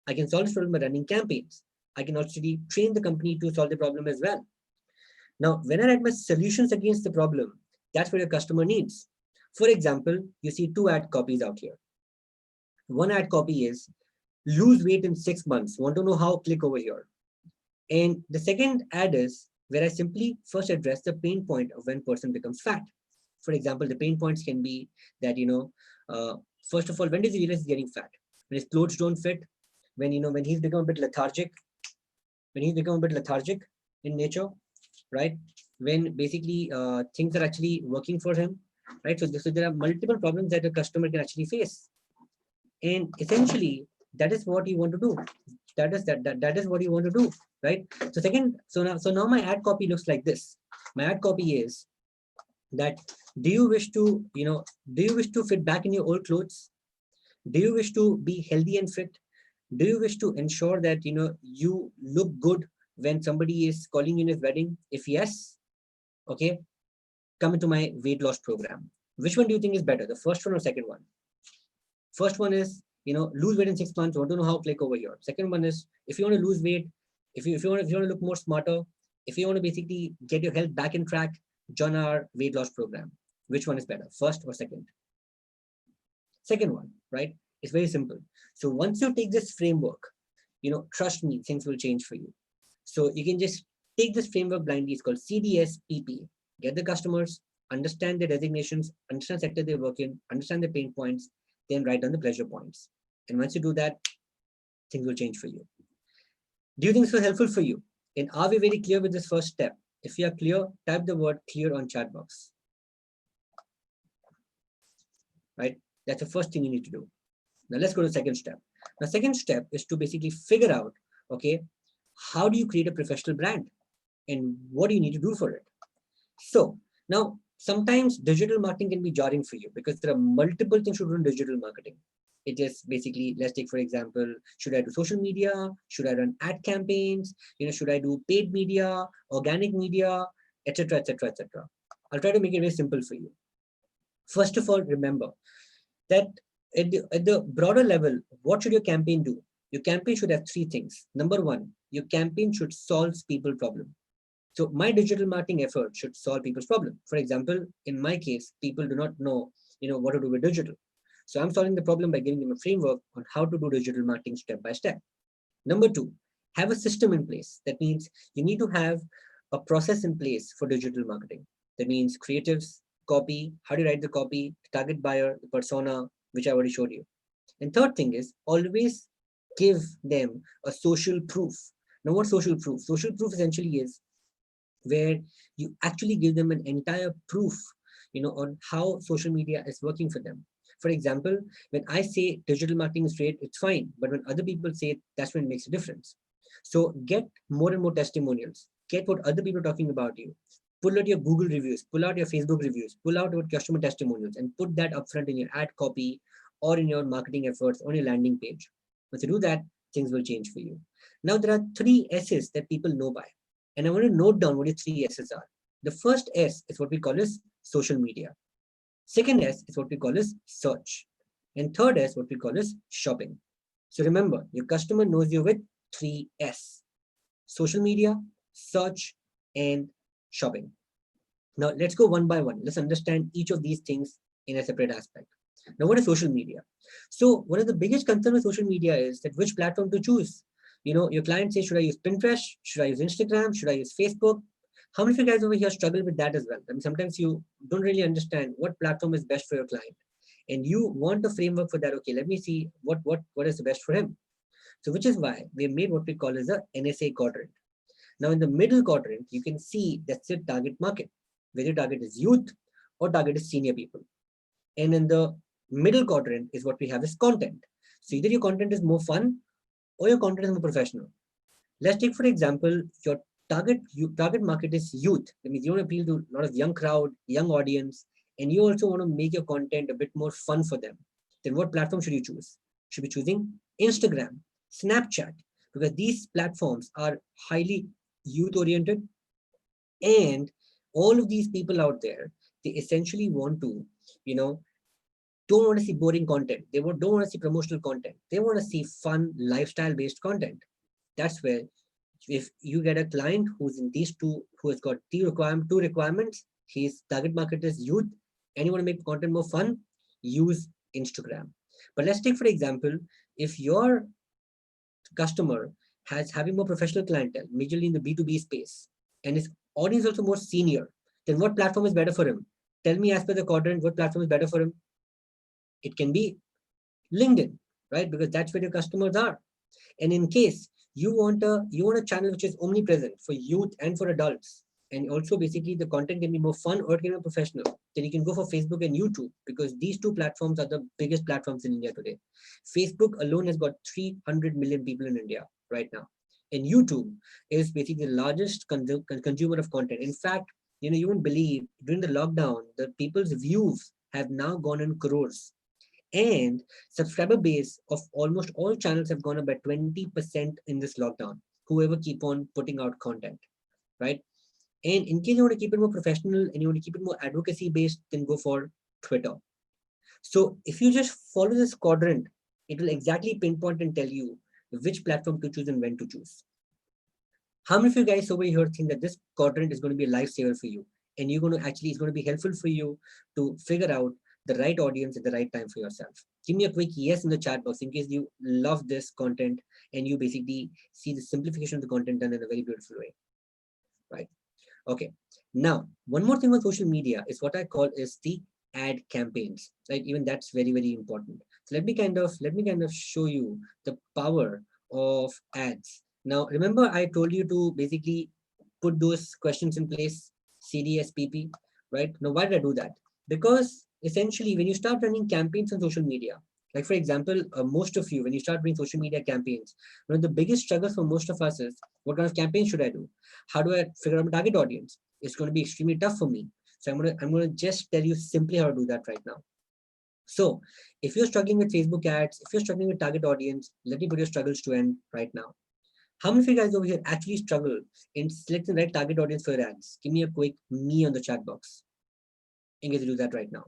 [SPEAKER 1] I can solve this problem by running campaigns. I can actually train the company to solve the problem as well. Now, when I write my solutions against the problem, that's what your customer needs. For example, you see two ad copies out here. One ad copy is lose weight in 6 months. Want to know how? Click over here. And the second ad is where I simply first address the pain point of when person becomes fat. For example, the pain points can be that, first of all, when does he realize he's getting fat? When his clothes don't fit, when he's become a bit lethargic, in nature, right? When basically things are actually working for him, right? So there are multiple problems that a customer can actually face. And essentially, that is what you want to do. That is what you want to do, right? So now my ad copy looks like this. My ad copy is that do you wish to fit back in your old clothes? Do you wish to be healthy and fit? Do you wish to ensure that you look good when somebody is calling you in his wedding? If yes, okay, come into my weight loss program. Which one do you think is better, the first one or second one? First one is lose weight in 6 months. Want to know how? Click over here. Second one is if you want to lose weight, if you want to look more smarter, if you want to basically get your health back in track, join our weight loss program. Which one is better, first or second? Second one, right? It's very simple. So once you take this framework, trust me, things will change for you. So you can just take this framework blindly. It's called CDSPP. Get the customers, understand their designations, understand the sector they work in, understand the pain points, then write down the pleasure points. And once you do that, things will change for you. Do you think this was helpful for you? And are we very clear with this first step? If you are clear, type the word clear on chat box. Right? That's the first thing you need to do. Now let's go to the second step. The second step is to basically figure out, okay, how do you create a professional brand and what do you need to do for it? So now sometimes digital marketing can be jarring for you because there are multiple things to do in digital marketing. It is basically, let's take for example, should I do social media? Should I run ad campaigns? Should I do paid media, organic media, etc., etc., etc. I'll try to make it very simple for you. First of all, remember that at the broader level, what should your campaign do? Your campaign should have three things. Number one, your campaign should solve people's problem. So my digital marketing effort should solve people's problem. For example, in my case, people do not know, what to do with digital. So I'm solving the problem by giving them a framework on how to do digital marketing step by step. Number two, have a system in place. That means you need to have a process in place for digital marketing. That means creatives, copy, how do you write the copy, the target buyer, the persona, which I already showed you. And third thing is always give them a social proof. Now what social proof? Social proof essentially is where you actually give them an entire proof, on how social media is working for them. For example, when I say digital marketing is great, it's fine. But when other people say it, that's when it makes a difference. So get more and more testimonials. Get what other people are talking about you. Pull out your Google reviews, pull out your Facebook reviews, pull out your customer testimonials and put that upfront in your ad copy or in your marketing efforts on your landing page. Once you do that, things will change for you. Now, there are 3 S's that people know by. And I want to note down what your 3 S's are. The first S is what we call as social media. Second S is what we call as search. And third S, what we call as shopping. So remember, your customer knows you with 3 S. Social media, search, and shopping. Now let's go one by one. Let's understand each of these things in a separate aspect. Now, what is social media? So one of the biggest concerns with social media is that which platform to choose. Your client says, should I use Pinterest? Should I use Instagram? Should I use Facebook? How many of you guys over here struggle with that as well? I mean, sometimes you don't really understand what platform is best for your client, and you want a framework for that. Okay, let me see what is the best for him. So, which is why we made what we call as a NSA quadrant. Now, in the middle quadrant, you can see that's your target market, whether your target is youth or target is senior people. And in the middle quadrant is what we have is content. So either your content is more fun or your content is more professional. Let's take, for example, your target market is youth. That means you want to appeal to a lot of young crowd, young audience, and you also want to make your content a bit more fun for them. Then what platform should you choose? Should be choosing Instagram, Snapchat, because these platforms are highly youth oriented, and all of these people out there, they essentially want to, you know, don't want to see boring content. They don't want to see promotional content. They want to see fun, lifestyle based content. That's where, if you get a client who's in these two, who has got two requirements, his target market is youth, and you want to make content more fun, use Instagram. But let's take, for example, if your customer has having more professional clientele, majorly in the B2B space, and his audience also more senior, then what platform is better for him? Tell me, as per the quadrant, what platform is better for him? It can be LinkedIn, right? Because that's where your customers are. And in case you want a channel which is omnipresent for youth and for adults, and also basically the content can be more fun or it can be professional, then you can go for Facebook and YouTube, because these two platforms are the biggest platforms in India today. Facebook alone has got 300 million people in India right now, and YouTube is basically the largest consumer of content. In fact, you won't believe, during the lockdown, the people's views have now gone in crores, and subscriber base of almost all channels have gone up by 20% in this lockdown, whoever keep on putting out content, right? And in case you want to keep it more professional and you want to keep it more advocacy based, then go for Twitter. So if you just follow this quadrant, it will exactly pinpoint and tell you which platform to choose and when to choose. How many of you guys over here think that this quadrant is going to be a lifesaver for you, and it's going to be helpful for you to figure out the right audience at the right time for yourself? Give me a quick yes in the chat box in case you love this content and you basically see the simplification of the content done in a very beautiful way, right? Okay. Now, one more thing on social media is what I call is the ad campaigns, right? Even that's very, very important. So let me kind of show you the power of ads. Now, remember I told you to basically put those questions in place, CDSPP, right? Now, why did I do that? Because essentially, when you start running campaigns on social media, like for example, most of you, when you start doing social media campaigns, one of the biggest struggles for most of us is, what kind of campaign should I do? How do I figure out my target audience? It's going to be extremely tough for me. So I'm gonna just tell you simply how to do that right now. So if you're struggling with Facebook ads, if you're struggling with target audience, let me put your struggles to end right now. How many of you guys over here actually struggle in selecting the right target audience for your ads? Give me a quick me on the chat box. In case you do that right now,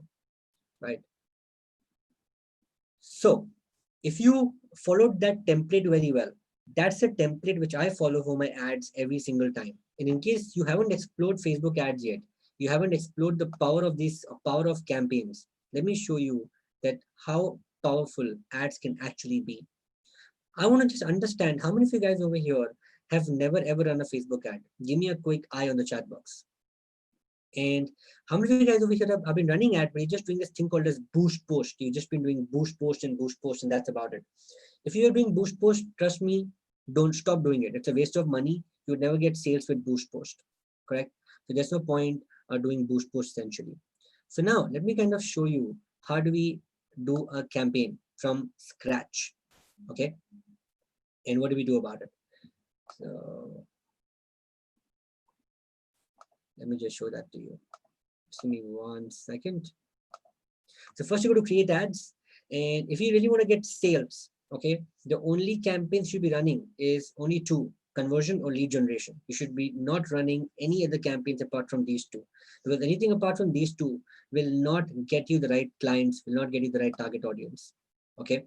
[SPEAKER 1] right? So if you followed that template very well, that's a template which I follow for my ads every single time. And in case you haven't explored Facebook ads yet, you haven't explored the power of campaigns, let me show you that how powerful ads can actually be. I want to just understand how many of you guys over here have never ever run a Facebook ad. Give me a quick eye on the chat box. And how many of you guys over here have been running ad, but you're just doing this thing called as boost post? You've just been doing boost post, and that's about it. If you're doing boost post, trust me, don't stop doing it. It's a waste of money. You would never get sales with boost post, correct? So there's no point doing boost post essentially. So now let me kind of show you how do we do a campaign from scratch, okay? And what do we do about it? So let me just show that to you. Just give me 1 second. So first you go to create ads, and if you really want to get sales, okay, the only campaigns you should be running is only two: conversion or lead generation. You should be not running any other campaigns apart from these two, because anything apart from these two will not get you the right clients, will not get you the right target audience. Okay,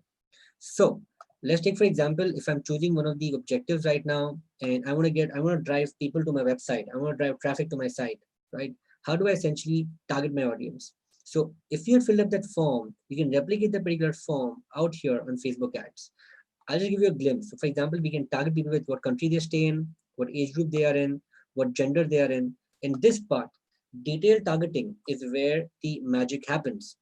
[SPEAKER 1] so let's take for example, if I'm choosing one of the objectives right now, and I want to drive people to my website, I want to drive traffic to my site, right? How do I essentially target my audience? So if you had filled up that form, you can replicate the particular form out here on Facebook ads. I'll just give you a glimpse. So for example, we can target people with what country they stay in, what age group they are in, what gender they are in. In this part, detailed targeting is where the magic happens.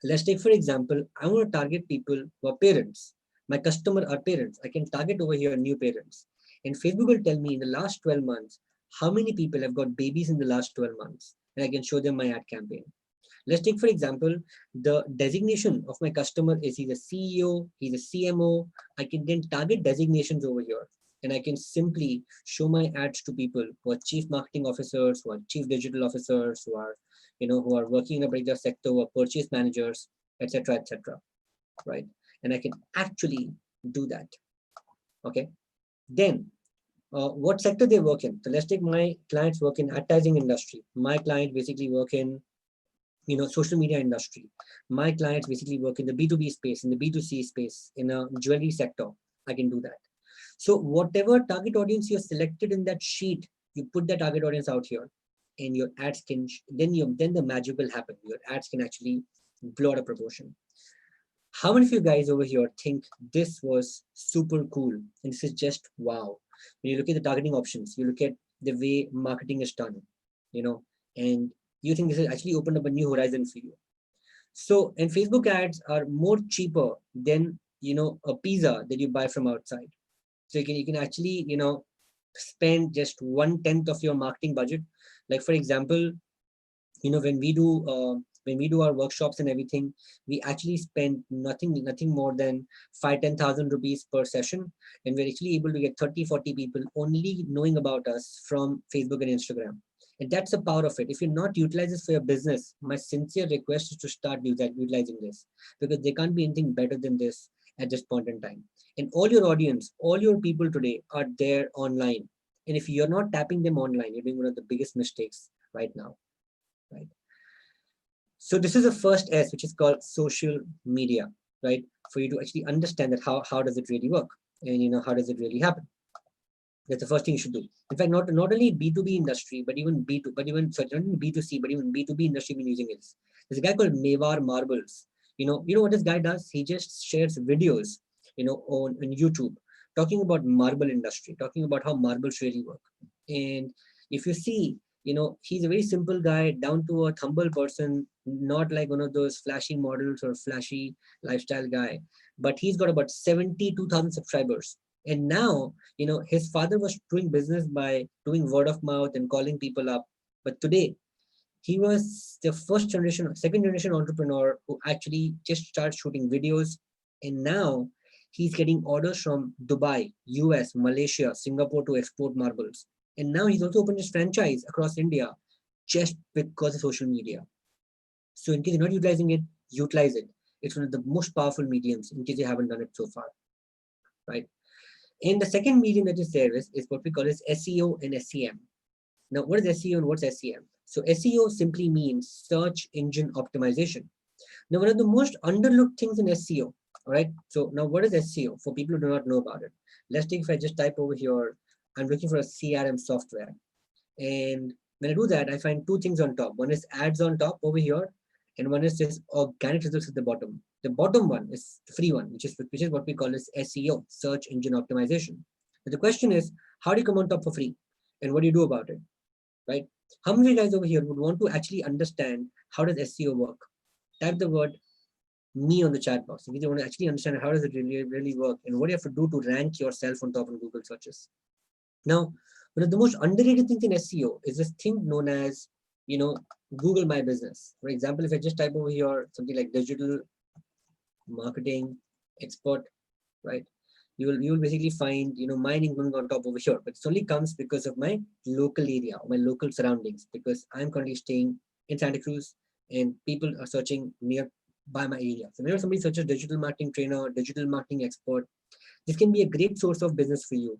[SPEAKER 1] Let's take, for example, I want to target people who are parents. My customer are parents. I can target over here new parents. And Facebook will tell me in the last 12 months, how many people have got babies in the last 12 months. And I can show them my ad campaign. Let's take, for example, the designation of my customer is he's a CEO, he's a CMO. I can then target designations over here. And I can simply show my ads to people who are chief marketing officers, who are chief digital officers, who are, who are working in a particular sector, who are purchase managers, etc., etc. Right? And I can actually do that. Okay. Then what sector they work in. So let's take my clients work in advertising industry. My client basically work in social media industry. My clients basically work in the B2B space, in the B2C space, in a jewelry sector. I can do that. So whatever target audience you're selected in that sheet, you put the target audience out here, and your ads can then the magic will happen. Your ads can actually blow out of proportion. How many of you guys over here think this was super cool? And this is just wow. When you look at the targeting options, you look at the way marketing is done, and you think this has actually opened up a new horizon for you. So, and Facebook ads are more cheaper than, a pizza that you buy from outside. So you can actually, spend just 1/10 of your marketing budget. Like for example, when we do our workshops and everything, we actually spend nothing more than 5-10,000 rupees per session, and we're actually able to get 30-40 people only knowing about us from Facebook and Instagram. And that's the power of it. If you're not utilizing this for your business, my sincere request is to start utilizing this, because there can't be anything better than this at this point in time. And all your audience, all your people today are there online. And if you're not tapping them online, you're doing one of the biggest mistakes right now. Right. So this is the first S, which is called social media, right? For you to actually understand that how does it really work, and how does it really happen. That's the first thing you should do. In fact, not only B2B industry, but even B2, but even sorry, not only B2C, but even B2B industry been using it. There's a guy called Mewar Marbles. You know what this guy does? He just shares videos, on YouTube, talking about marble industry, talking about how marbles really work. And if you see, he's a very simple guy, down to earth, humble person, not like one of those flashy models or flashy lifestyle guy. But he's got about 72,000 subscribers. And now, his father was doing business by doing word of mouth and calling people up. But today, he was the second generation entrepreneur who actually just started shooting videos. And now he's getting orders from Dubai, US, Malaysia, Singapore to export marbles. And now he's also opened his franchise across India just because of social media. So in case you're not utilizing it, utilize it. It's one of the most powerful mediums in case you haven't done it so far, right? And the second medium that is there is what we call as SEO and SEM. Now, what is SEO and what's SEM? So SEO simply means search engine optimization. Now, one of the most underlooked things in SEO, all right? So now what is SEO for people who do not know about it? Let's take, if I just type over here, I'm looking for a CRM software. And when I do that, I find two things on top. One is ads on top over here, and one is just organic results at the bottom. The bottom one is the free one, which is what we call as SEO, search engine optimization. But the question is, how do you come on top for free? And what do you do about it? Right? How many guys over here would want to actually understand how does SEO work? Type the word me on the chat box. If you want to actually understand how does it really work and what do you have to do to rank yourself on top of Google searches. Now, one of the most underrated things in SEO is this thing known as, Google My Business. For example, if I just type over here something like digital marketing expert, right? You will basically find, my name going on top over here, but it only comes because of my local area, my local surroundings, because I'm currently staying in Santa Cruz and people are searching nearby my area. So whenever somebody searches digital marketing trainer, digital marketing expert, this can be a great source of business for you.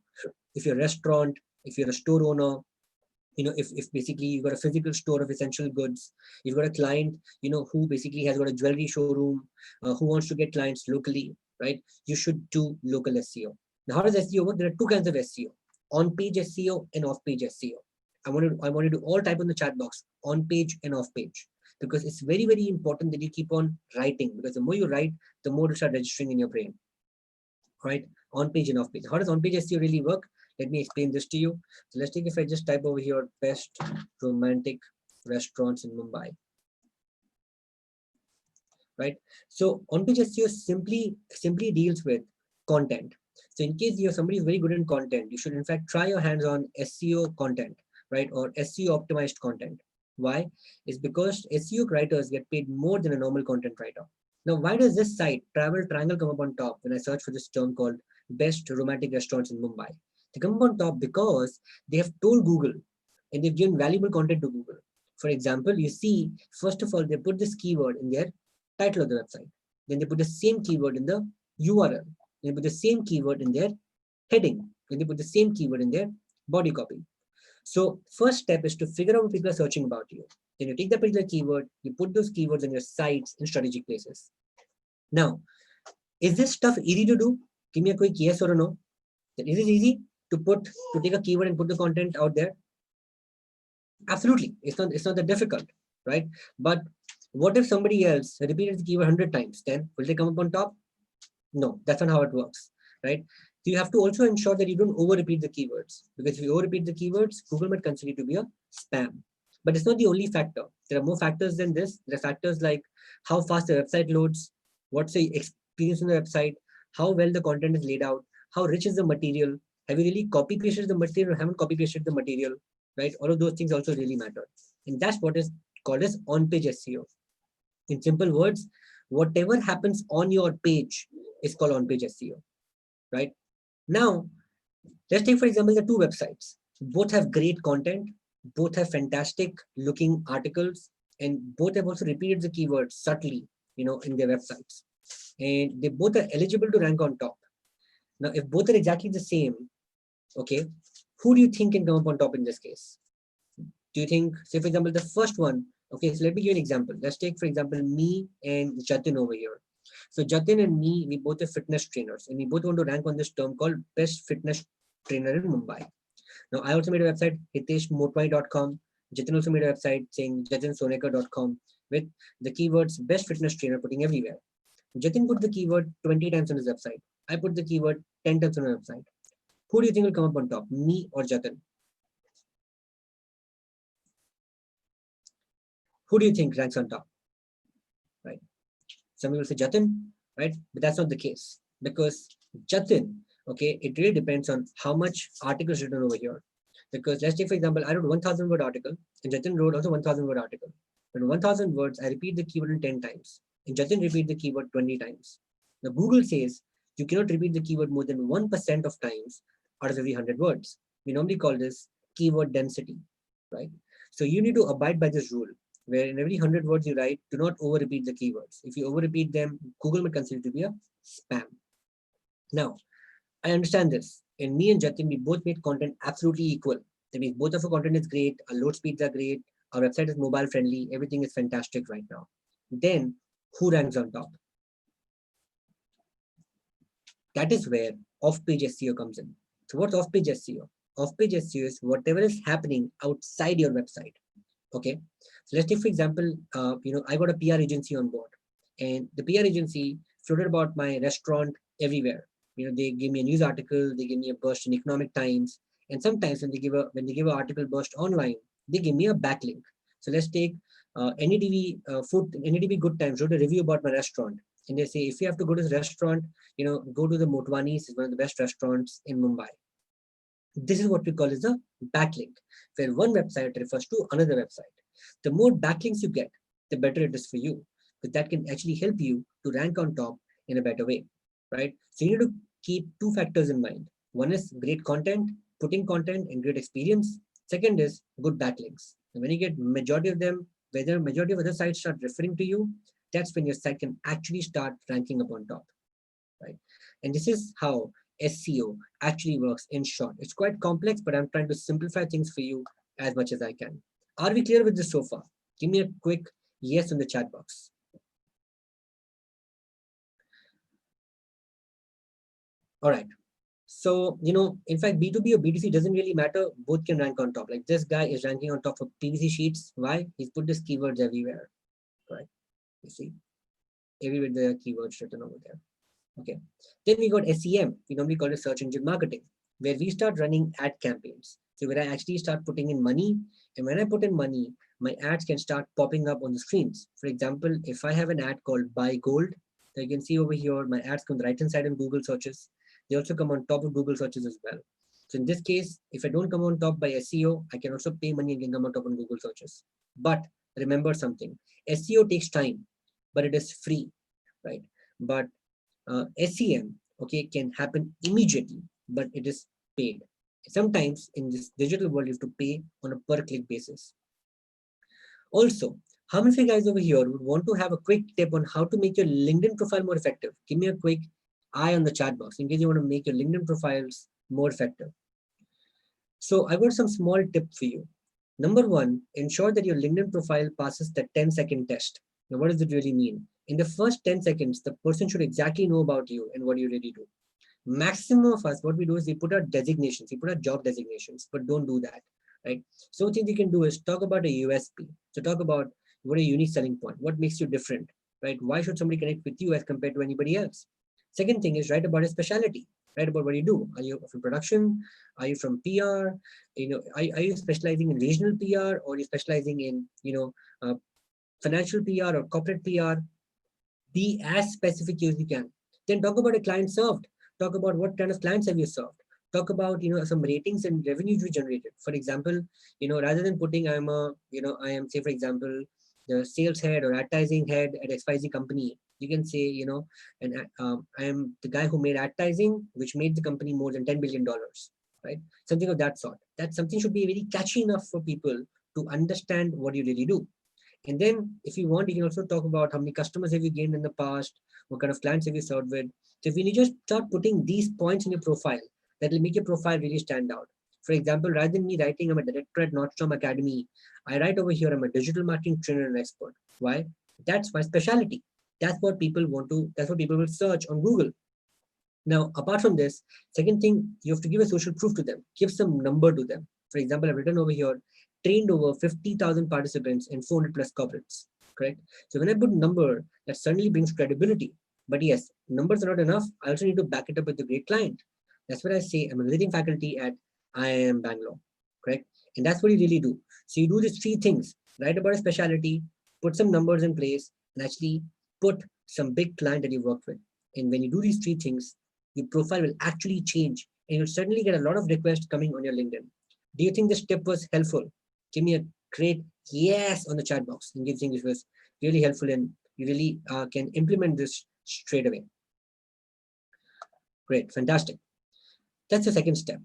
[SPEAKER 1] If you're a restaurant, if you're a store owner, if basically you've got a physical store of essential goods, you've got a client, who basically has got a jewelry showroom, who wants to get clients locally, right? You should do local SEO. Now, how does SEO work? There are two kinds of SEO: on-page SEO and off-page SEO. I want to do all type in the chat box, on-page and off-page. because it's very, very important that you keep on writing, because the more you write, the more it start registering in your brain. Right? On page and off page. How does on page SEO really work? Let me explain this to you. So let's take, if I just type over here, best romantic restaurants in Mumbai. Right? So on page SEO simply deals with content. So in case you're somebody who's very good in content, you should in fact try your hands on SEO content, right? Or SEO optimized content. Why? It's because SEO writers get paid more than a normal content writer. Now, why does this site Travel Triangle come up on top when I search for this term called best romantic restaurants in Mumbai? They come up on top because they have told Google and they've given valuable content to Google. For example, you see, first of all, they put this keyword in their title of the website. Then they put the same keyword in the URL. They put the same keyword in their heading. Then they put the same keyword in their body copy. So first step is to figure out what people are searching about you. Then you take that particular keyword, you put those keywords in your sites in strategic places. Now, is this stuff easy to do? Give me a quick yes or a no. Is it easy to take a keyword and put the content out there? Absolutely. It's not that difficult, right? But what if somebody else repeated the keyword 100 times? Then will they come up on top? No, that's not how it works, right? So you have to also ensure that you don't over repeat the keywords, because if you over repeat the keywords, Google might consider it to be a spam. But it's not the only factor. There are more factors than this. There are factors like how fast the website loads, what's the experience on the website, how well the content is laid out, how rich is the material, have you really copy pasted the material or haven't copy pasted the material, right? All of those things also really matter. And that's what is called as on-page SEO. In simple words, whatever happens on your page is called on-page SEO, right? Now, let's take, for example, the two websites. Both have great content, both have fantastic looking articles, and both have also repeated the keywords subtly, in their websites. And they both are eligible to rank on top. Now, if both are exactly the same, okay, who do you think can come up on top in this case? Do you think, say, for example, the first one, okay, so let me give you an example. Let's take, for example, me and Jatin over here. So Jatin and me, we both are fitness trainers, and we both want to rank on this term called best fitness trainer in Mumbai. Now, I also made a website, hiteshmotwani.com. Jatin also made a website saying jatinsonekar.com with the keywords best fitness trainer putting everywhere. Jatin put the keyword 20 times on his website. I put the keyword 10 times on my website. Who do you think will come up on top, me or Jatin? Who do you think ranks on top? Right? Some people say Jatin, right? But that's not the case, because Jatin, okay, it really depends on how much articles written over here. Because let's take, for example, I wrote 1000 word article and Jatin wrote also 1000 word article. But in 1000 words, I repeat the keyword 10 times and Jatin repeat the keyword 20 times. Now, Google says you cannot repeat the keyword more than 1% of times out of every 100 words. We normally call this keyword density, right? So you need to abide by this rule, where in every 100 words you write, do not over repeat the keywords. If you over repeat them, Google may consider it to be a spam. Now, I understand this. And me and Jatin, we both made content absolutely equal. That means both of our content is great, our load speeds are great, our website is mobile friendly, everything is fantastic right now. Then who ranks on top? That is where off-page SEO comes in. So what's off-page SEO? Off-page SEO is whatever is happening outside your website. Okay, so let's take, for example, I got a PR agency on board, and the PR agency floated about my restaurant everywhere. They give me a news article, they give me a burst in Economic Times, and sometimes when they give an article burst online, they give me a backlink. So let's take NETV Good Times wrote a review about my restaurant, and they say if you have to go to the restaurant, go to the Motwani's, is one of the best restaurants in Mumbai. This is what we call as a backlink, where one website refers to another website. The more backlinks you get, the better it is for you, because that can actually help you to rank on top in a better way, right? So you need to keep two factors in mind. One is great content, putting content and great experience. Second is good backlinks. And when you get majority of them, whether majority of other sites start referring to you, that's when your site can actually start ranking up on top, right? And this is how SEO actually works in short. It's quite complex, but I'm trying to simplify things for you as much as I can. Are we clear with this so far? Give me a quick yes in the chat box. All right. So, in fact, B2B or B2C doesn't really matter. Both can rank on top. Like this guy is ranking on top for PVC sheets. Why? He's put his keywords everywhere. You see, everywhere there are keywords written over there. Okay. Then we got SEM. We normally call it search engine marketing, where we start running ad campaigns. So where I actually start putting in money, and when I put in money, my ads can start popping up on the screens. For example, if I have an ad called buy gold, so you can see over here, my ads come on the right hand side in Google searches. They also come on top of Google searches as well. So in this case, if I don't come on top by SEO, I can also pay money and can come on top on Google searches. But remember something, SEO takes time, but it is free, right? But SEM, okay, can happen immediately, but it is paid. Sometimes in this digital world, you have to pay on a per click basis. Also, how many of you guys over here would want to have a quick tip on how to make your LinkedIn profile more effective? Give me a quick eye on the chat box in case you want to make your LinkedIn profiles more effective. So I got some small tip for you. Number one, ensure that your LinkedIn profile passes the 10-second test. Now, what does it really mean? In the first 10 seconds, the person should exactly know about you and what you really do. Maximum of us, what we do is we put our designations, we put our job designations, but don't do that, right? So things you can do is talk about a USP. So talk about what a unique selling point, what makes you different, right? Why should somebody connect with you as compared to anybody else? Second thing is write about a specialty, write about what you do. Are you from production? Are you from PR? Are you specializing in regional PR, or are you specializing in, financial PR or corporate PR? Be as specific as you can. Then talk about a client served. Talk about what kind of clients have you served. Talk about some ratings and revenues you generated. For example, rather than putting I am, say for example, the sales head or advertising head at XYZ company, you can say and I am the guy who made advertising, which made the company more than $10 billion, right? Something of that sort. That something should be very catchy enough for people to understand what you really do. And then if you want, you can also talk about how many customers have you gained in the past, what kind of clients have you served with. So if you just start putting these points in your profile, that will make your profile really stand out. For example, rather than me writing, I'm a director at Nordstrom Academy, I write over here, I'm a digital marketing trainer and expert. Why? That's my specialty. That's what people will search on Google. Now, apart from this, second thing, you have to give a social proof to them. Give some number to them. For example, I've written over here, trained over 50,000 participants in 400 plus corporates, correct? So when I put number, that suddenly brings credibility. But yes, numbers are not enough. I also need to back it up with a great client. That's what I say. I'm a visiting faculty at IIM Bangalore, correct? And that's what you really do. So you do these three things, write about a specialty, put some numbers in place, and actually put some big client that you worked with. And when you do these three things, your profile will actually change and you'll certainly get a lot of requests coming on your LinkedIn. Do you think this tip was helpful? Give me a great yes on the chat box and give think this was really helpful and you really can implement this straight away. Great, fantastic. That's the second step.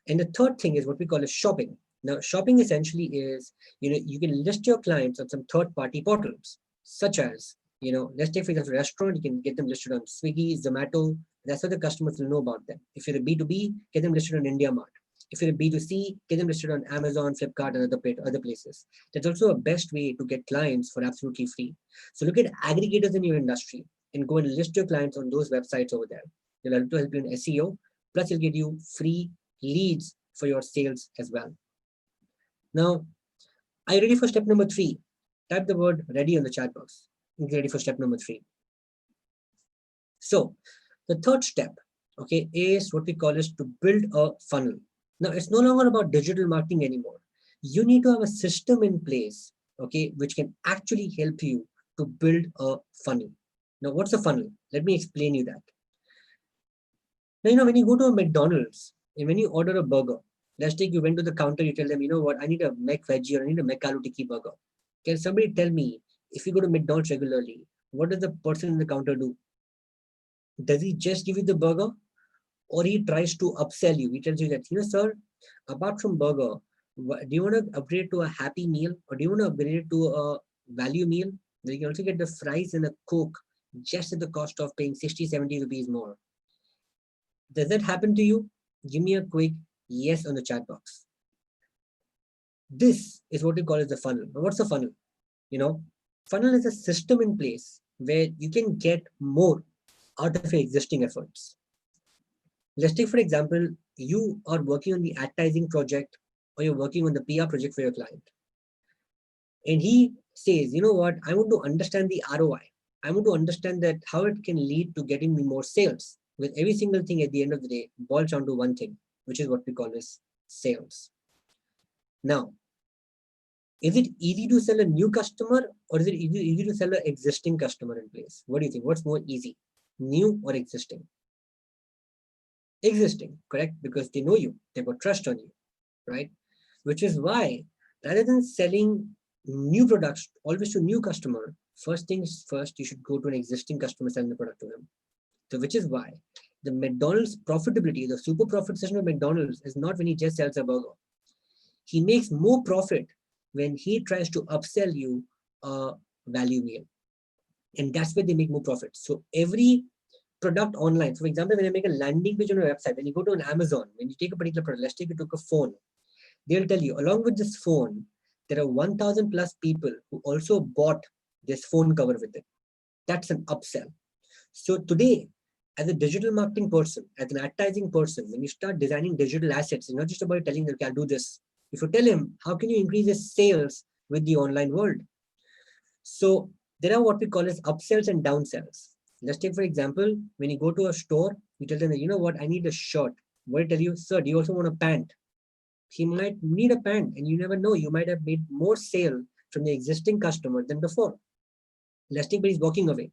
[SPEAKER 1] And the third thing is what we call as shopping. Now, shopping essentially is, you can list your clients on some third-party portals, such as, let's take for example, a restaurant, you can get them listed on Swiggy, Zomato. That's how the customers will know about them. If you're a B2B, get them listed on IndiaMart. If you're a B2C, get them listed on Amazon, Flipkart, and other places. That's also a best way to get clients for absolutely free. So look at aggregators in your industry and go and list your clients on those websites over there. They'll help you in SEO, plus it'll get you free leads for your sales as well. Now, are you ready for step number 3? Type the word ready on the chat box. Get ready for step number 3. So the third step, okay, is what we call is to build a funnel. Now it's no longer about digital marketing anymore. You need to have a system in place, okay, which can actually help you to build a funnel. Now, what's a funnel? Let me explain you that. Now, when you go to a McDonald's and when you order a burger, let's take you went to the counter, you tell them, you know what, I need a Mac veggie or I need a Mac aloo tikki burger. Can somebody tell me, if you go to McDonald's regularly, what does the person in the counter do? Does he just give you the burger, or he tries to upsell you? He tells you that, sir, apart from burger, do you want to upgrade to a happy meal, or do you want to upgrade to a value meal? Then you can also get the fries and a Coke just at the cost of paying 60, 70 rupees more. Does that happen to you? Give me a quick yes on the chat box. This is what we call as the funnel. Now, what's a funnel? Funnel is a system in place where you can get more out of your existing efforts. Let's take, for example, you are working on the advertising project or you're working on the PR project for your client. And he says, you know what, I want to understand the ROI. I want to understand that how it can lead to getting me more sales. With every single thing at the end of the day boils down to one thing, which is what we call as sales. Now, is it easy to sell a new customer, or is it easy to sell an existing customer in place? What do you think? What's more easy, new or existing? Existing, correct? Because they know you, they've got trust on you, right? Which is why rather than selling new products always to new customer, first things first, you should go to an existing customer, selling the product to them. So which is why the McDonald's profitability, the super profit session of McDonald's is not when he just sells a burger. He makes more profit when he tries to upsell you a value meal. And that's where they make more profit. So every product online, so for example, when I make a landing page on a website, when you go to an Amazon, when you take a particular product, let's take you took a phone, they'll tell you along with this phone, there are 1,000 plus people who also bought this phone cover with it. That's an upsell. So today, as a digital marketing person, as an advertising person, when you start designing digital assets, it's not just about telling them, okay, I'll do this. If you tell him, how can you increase his sales with the online world? So there are what we call as upsells and downsells. Let's take, for example, when you go to a store, you tell them, you know what, I need a shirt. What I tell you, sir, do you also want a pant? He might need a pant, and you never know, you might have made more sale from the existing customer than before. Let's take, but he's walking away.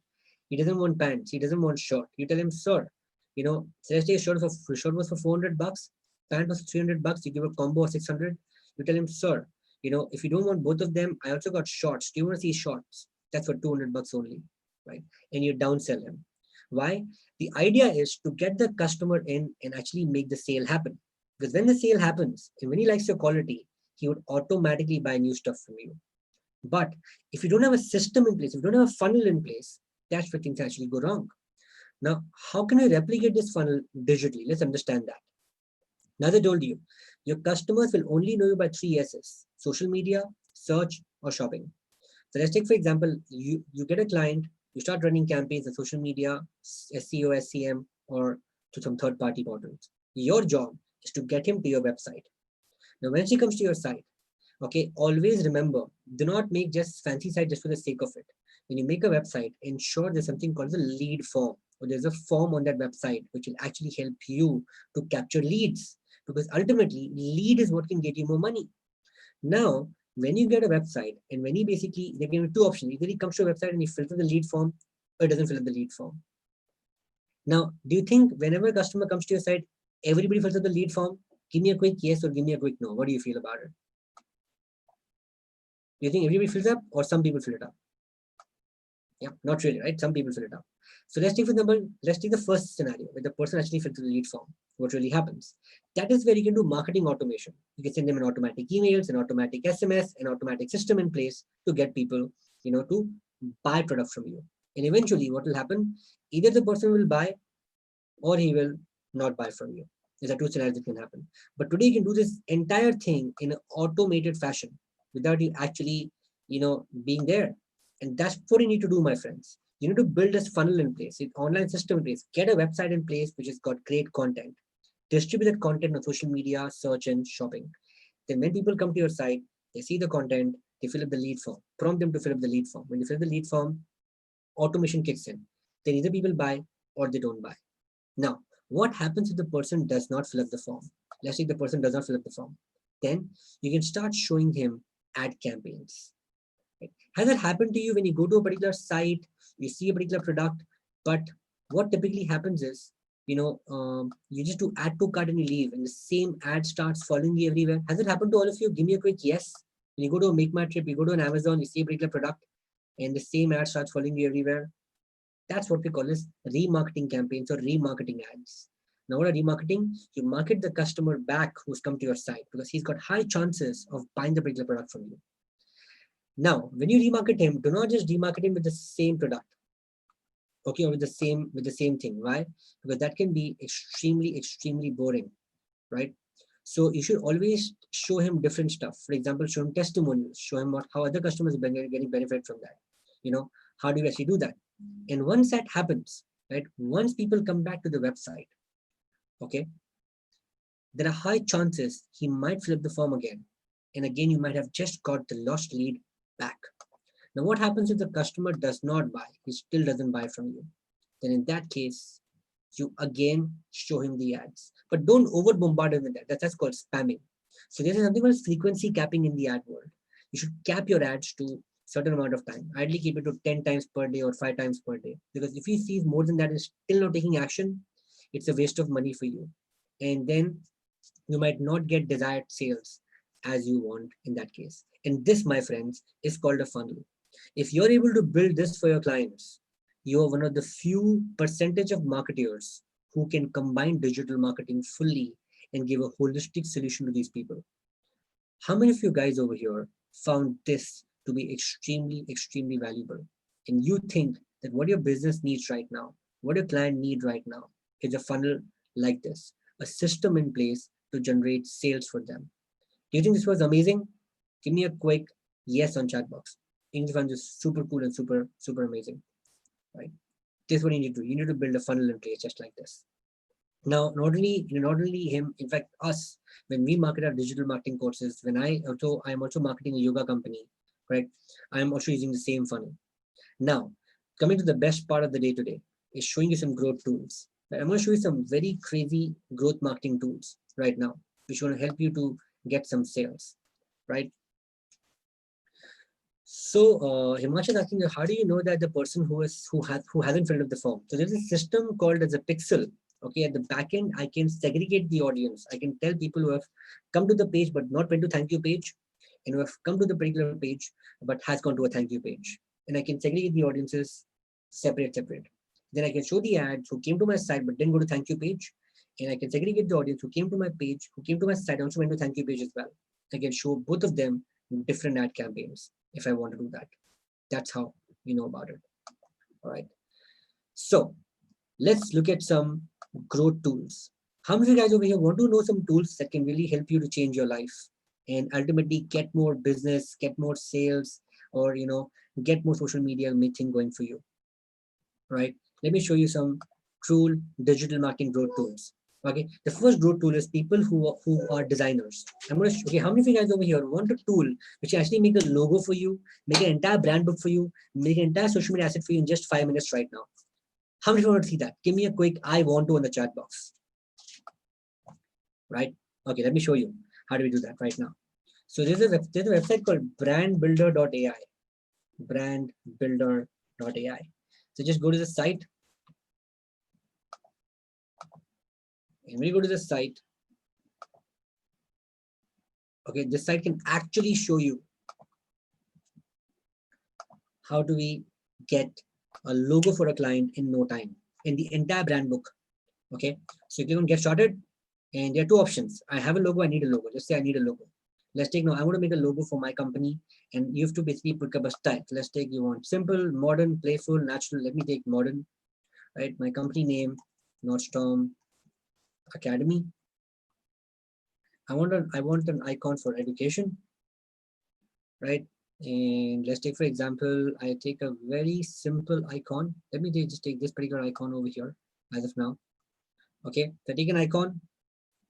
[SPEAKER 1] He doesn't want pants. He doesn't want shirt. You tell him, sir, so let's take a shirt was for 400 bucks, pant was 300 bucks. You give a combo of 600. You tell him, sir, if you don't want both of them, I also got shorts. Do you want to see shorts? That's for 200 bucks only, right? And you downsell him. Why? The idea is to get the customer in and actually make the sale happen. Because when the sale happens and when he likes your quality, he would automatically buy new stuff from you. But if you don't have a system in place, if you don't have a funnel in place, that's where things actually go wrong. Now, how can I replicate this funnel digitally? Let's understand that. Now, as I told you, your customers will only know you by 3 S's: social media, search, or shopping. So let's take, for example, you get a client, you start running campaigns on social media, SEO, SEM, or to some third-party portals. Your job is to get him to your website. Now, when she comes to your site, okay, always remember, do not make just fancy site just for the sake of it. When you make a website, ensure there's something called the lead form, or there's a form on that website which will actually help you to capture leads, because ultimately lead is what can get you more money. Now, when you get a website, and when he basically, they give you two options: either he comes to a website and he fills the lead form, or doesn't fill the lead form. Now, do you think whenever a customer comes to your site, everybody fills the lead form? Give me a quick yes or give me a quick no. What do you feel about it? Do you think everybody fills up, or some people fill it up? Yeah, not really, right? Some people fill it up. So let's take, for example, let's take the first scenario where the person actually fills the lead form. What really happens? That is where you can do marketing automation. You can send them an automatic emails, an automatic SMS, an automatic system in place to get people, to buy product from you. And eventually, what will happen? Either the person will buy, or he will not buy from you. These are two scenarios that can happen. But today you can do this entire thing in an automated fashion without you actually, being there. And that's what you need to do, my friends. You need to build this funnel in place, an online system in place, get a website in place which has got great content, distribute that content on social media, search, and shopping. Then when people come to your site, they see the content, they fill up the lead form, prompt them to fill up the lead form. When they fill the lead form, automation kicks in. Then either people buy or they don't buy. Now, what happens if the person does not fill up the form? Let's say the person does not fill up the form. Then you can start showing him ad campaigns. Right? Has that happened to you when you go to a particular site, you see a particular product, but what typically happens is, you just do add to cart and you leave, and the same ad starts following you everywhere. Has it happened to all of you? Give me a quick yes. When you go to a Make My Trip, you go to an Amazon, you see a particular product, and the same ad starts following you everywhere. That's what we call as remarketing campaigns or remarketing ads. Now, what are remarketing? You market the customer back who's come to your site because he's got high chances of buying the particular product from you. Now, when you remarket him, do not just remarket him with the same product, okay, or with the same thing. Why? Because that can be extremely boring, right? So you should always show him different stuff. For example, show him testimonials, show him how other customers are getting benefit from that. How do you actually do that? And once that happens, right, once people come back to the website, okay, there are high chances he might fill up the form again. And again, you might have just got the lost lead back. Now, what happens if the customer does not buy? He still doesn't buy from you. Then in that case, you again show him the ads, but don't over bombard him with that. That's called spamming. So there's something called frequency capping in the ad world. You should cap your ads to certain amount of time. Ideally keep it to 10 times per day or 5 times per day. Because if he sees more than that and still not taking action, it's a waste of money for you. And then you might not get desired sales as you want in that case. And this, my friends, is called a funnel. If you're able to build this for your clients, you are one of the few percentage of marketers who can combine digital marketing fully and give a holistic solution to these people. How many of you guys over here found this to be extremely, extremely valuable? And you think that what your business needs right now, what your client needs right now is a funnel like this, a system in place to generate sales for them. Do you think this was amazing? Give me a quick yes on chat box. English fund is super cool and super, super amazing, right? This is what you need to do. You need to build a funnel in place just like this. Now, not only him, in fact, us, when we market our digital marketing courses, I'm also marketing a yoga company, correct? I'm also using the same funnel. Now, coming to the best part of the day today is showing you some growth tools. Right? I'm going to show you some very crazy growth marketing tools right now, which will help you to get some sales, right? So Himanshu is asking, how do you know that the person who hasn't filled up the form? So there's a system called as a pixel. Okay, at the back end, I can segregate the audience. I can tell people who have come to the page but not went to thank you page, and who have come to the particular page but has gone to a thank you page. And I can segregate the audiences separate. Then I can show the ads who came to my site but didn't go to thank you page, and I can segregate the audience who came to my page, who came to my site, also went to thank you page as well. I can show both of them different ad campaigns if I want to do that. That's how we know about it. All right. So let's look at some growth tools. How many of you guys over here want to know some tools that can really help you to change your life and ultimately get more business, get more sales, or get more social media thing going for you? Right. Let me show you some cool digital marketing growth tools. Okay, the first growth tool is people who are designers. Okay, how many of you guys over here want a tool which can actually make a logo for you, make an entire brand book for you, make an entire social media asset for you in just 5 minutes right now? How many of you want to see that? Give me a quick I want to in the chat box. Right? Okay, let me show you how do we do that right now. So there's a website called brandbuilder.ai. Brandbuilder.ai. So just go to the site. And when you go to the site, okay, this site can actually show you how do we get a logo for a client in no time in the entire brand book. Okay, so you can get started, and there are two options. I have a logo, I need a logo. Let's say I need a logo. Let's take now, I want to make a logo for my company, and you have to basically pick up a style. Let's take, you want simple, modern, playful, natural. Let me take modern, right? My company name, Nordstorm Academy. I want an icon for education, right? And let's take, for example, I take a very simple icon. Let me just take this particular icon over here as of now. Okay, so I take an icon,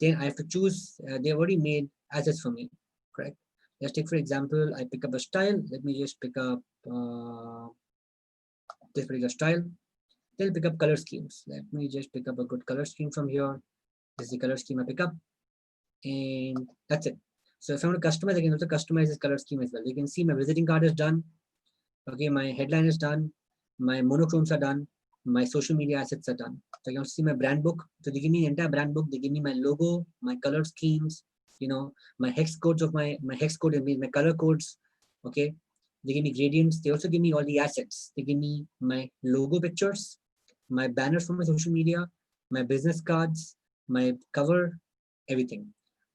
[SPEAKER 1] then I have to choose, they've already made assets for me, correct? Let's take, for example, I pick up a style. Let me just pick up this particular style. Then pick up color schemes. Let me just pick up a good color scheme from here. This is the color scheme I pick up, and that's it. So if I want to customize, I can also customize this color scheme as well. You can see my visiting card is done. Okay, my headline is done. My monochromes are done. My social media assets are done. So you can see my brand book. So they give me the entire brand book. They give me my logo, my color schemes, my hex codes of my hex code and my color codes. Okay, they give me gradients. They also give me all the assets. They give me my logo pictures, my banners for my social media, my business cards, my cover, everything.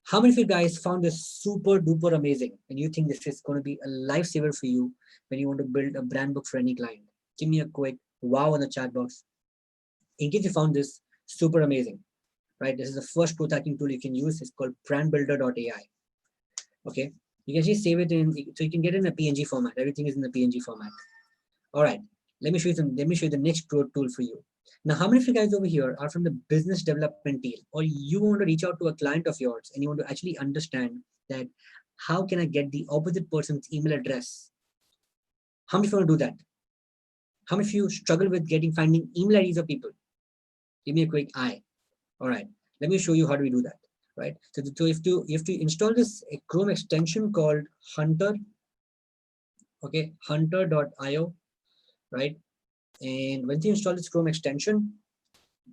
[SPEAKER 1] How many of you guys found this super duper amazing and you think this is going to be a lifesaver for you when you want to build a brand book for any client? Give me a quick wow in the chat box in case you found this super amazing, right? This is the first growth hacking tool you can use. It's called brandbuilder.ai. Okay, you can just save it in, so you can get it in a PNG format. Everything is in the PNG format. All right, let me show you the next growth tool for you. Now, how many of you guys over here are from the business development team, or you want to reach out to a client of yours and you want to actually understand that how can I get the opposite person's email address How many of you want to do that? How many of you struggle with finding email IDs of people? Give me a quick eye. All right, let me show you how do we do that. Right. So you have to install this Chrome extension called Hunter. Okay, hunter.io. Right. And once you install this Chrome extension,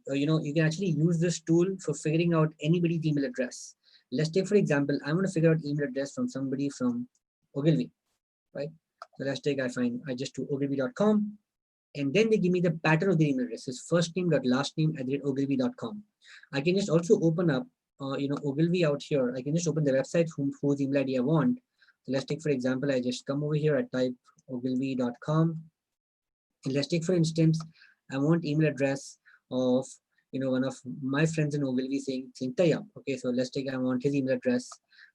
[SPEAKER 1] you can actually use this tool for figuring out anybody's email address. Let's take, for example, I want to figure out email address from somebody from Ogilvy, right? So let's take, I just do ogilvy.com, and then they give me the pattern of the email address. It's first name dot last name at ogilvy.com. I can just also open up, Ogilvy out here. I can just open the website whose email ID I want. So let's take, for example, I just come over here, I type ogilvy.com. And let's take, for instance, I want email address of one of my friends in Ogilvy saying Tayyab. Okay, so let's take, I want his email address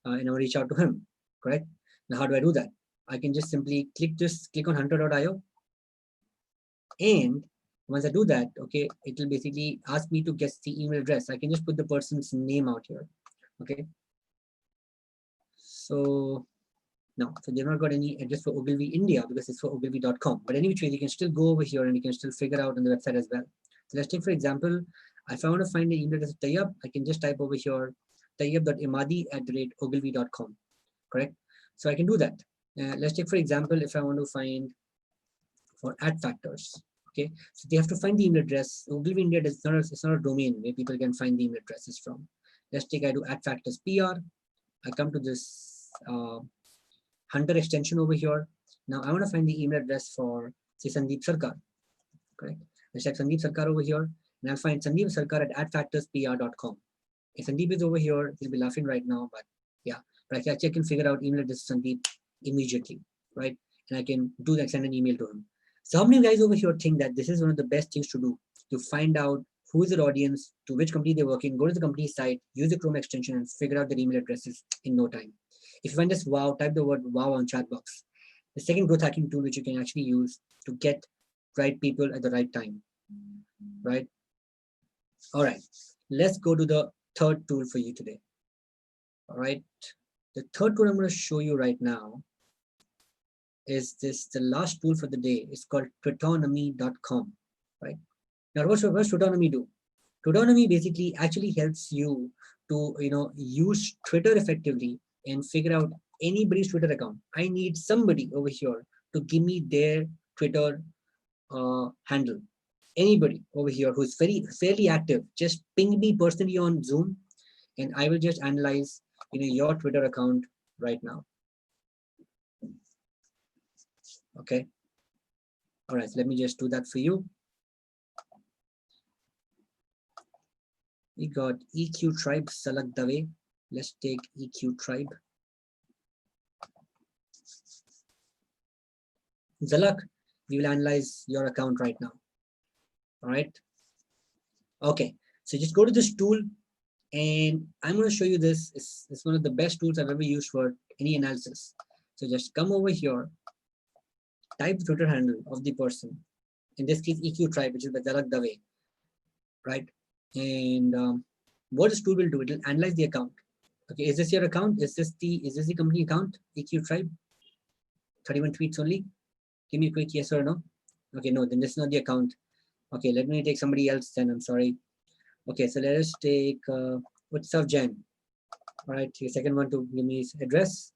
[SPEAKER 1] and I will reach out to him. Correct. Now, how do I do that? I can just simply click on hunter.io, and once I do that, okay, it will basically ask me to guess the email address. I can just put the person's name out here. Okay. So no, so they've not got any address for Ogilvy India because it's for ogilvy.com. But anyway, you can still go over here and you can still figure out on the website as well. So let's take, for example, if I want to find the email address of Tayyab, I can just type over here tayyab.imadi@ogilvy.com. Correct. So I can do that. Let's take, for example, if I want to find for ad factors. Okay, so they have to find the email address. Ogilvy India it's not a domain where people can find the email addresses from. Let's take, I do ad factors PR. I come to this Hunter extension over here. Now I want to find the email address for, say, Sandeep Sarkar. Correct. Let's check Sandeep Sarkar over here, and I'll find Sandeep Sarkar at adfactorspr.com. If Sandeep is over here, he'll be laughing right now, but yeah, but I can figure out email address of Sandeep immediately, right? And I can do that, send an email to him. So how many guys over here think that this is one of the best things to do to find out who is their audience, to which company they're working, go to the company's site, use the Chrome extension, and figure out their email addresses in no time. If you find this wow, type the word wow on chat box. The second growth hacking tool which you can actually use to get right people at the right time, right? All right, let's go to the third tool for you today. All right, the third tool I'm going to show you right now is the last tool for the day. It's called twitonomy.com, right? Now, what does Twitonomy do? Twitonomy basically actually helps you to use Twitter effectively and figure out anybody's Twitter account. I need somebody over here to give me their Twitter handle. Anybody over here who's fairly active, just ping me personally on Zoom, and I will just analyze your Twitter account right now. Okay. All right. So let me just do that for you. We got EQ Tribe Salak Dave. Let's take EQ Tribe. Zalak, we will analyze your account right now. All right. Okay. So just go to this tool, and I'm going to show you this. It's one of the best tools I've ever used for any analysis. So just come over here, type the Twitter handle of the person. In this case, EQ Tribe, which is by Zalak Dave, right? And what this tool will do, it will analyze the account. Okay, is this your account? Is this the company account? EQ Tribe, 31 tweets only. Give me a quick yes or no. Okay, no, then this is not the account. Okay, let me take somebody else then. I'm sorry. Okay, so let us take Utsav Jain. All right, the second one to give me his address.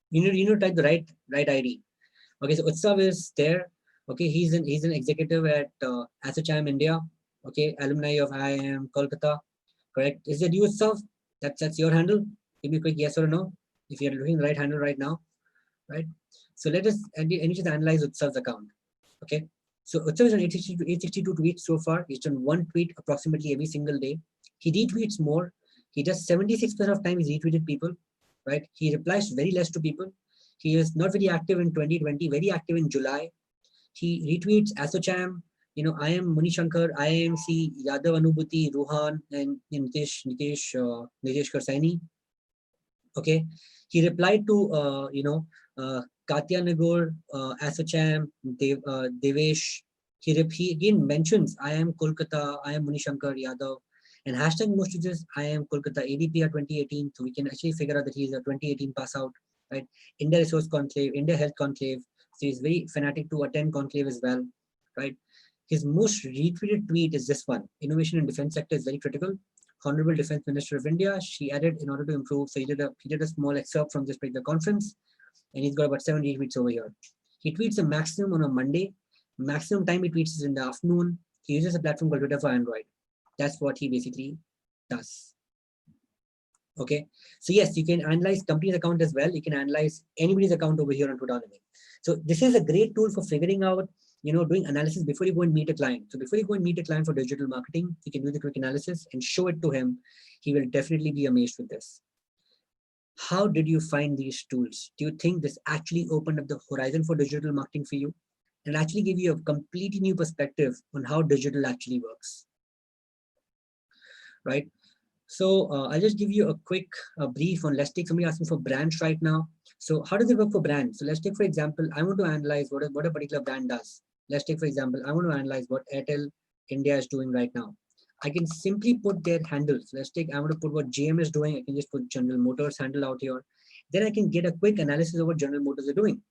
[SPEAKER 1] You need to type the right ID. Okay, so Utsav is there. Okay, he's an executive at Assocham India. Okay, alumni of IIM Kolkata. Correct. Is it you, Utsav? That's your handle. Give me a quick yes or no if you're looking at the right handle right now. Right. So let us analyze Utsav's account. Okay. So Utsav is on 862 tweets so far. He's done one tweet approximately every single day. He retweets more. He does 76% of time he's retweeted people. Right. He replies very less to people. He is not very active in 2020, very active in July. He retweets Assocham, I am Munishankar, IIMC, Yadav Anubhuti, Ruhan, and Nitesh Karsaini. Okay, he replied to Katya Nagor, Assocham, Devesh. He again mentions I am Kolkata, I am Munishankar Yadav, and hashtag most of this I am Kolkata ADPR 2018. So we can actually figure out that he is a 2018 pass out, right? India Resource Conclave, India Health Conclave, So he's very fanatic to attend conclave as well, right? His most retweeted tweet is this one: innovation in defense sector is very critical. Honorable Defense Minister of India, she added in order to improve. So he did a small excerpt from this particular conference, and he's got about 7 retweets over here. He tweets a maximum on a Monday. Maximum time he tweets is in the afternoon. He uses a platform called Twitter for Android. That's what he basically does. Okay, so yes, you can analyze company's account as well. You can analyze anybody's account over here on Twitonomy. So this is a great tool for figuring out, doing analysis before you go and meet a client. So before you go and meet a client for digital marketing, you can do the quick analysis and show it to him. He will definitely be amazed with this. How did you find these tools? Do you think this actually opened up the horizon for digital marketing for you and actually give you a completely new perspective on how digital actually works? Right? So I'll just give you a quick brief on, let's take somebody asking for brands right now. So how does it work for brands? So let's take, for example, I want to analyze what a particular brand does. Let's take, for example, I want to analyze what Airtel India is doing right now. I can simply put their handles. Let's take, I want to put what GM is doing. I can just put General Motors handle out here. Then I can get a quick analysis of what General Motors are doing.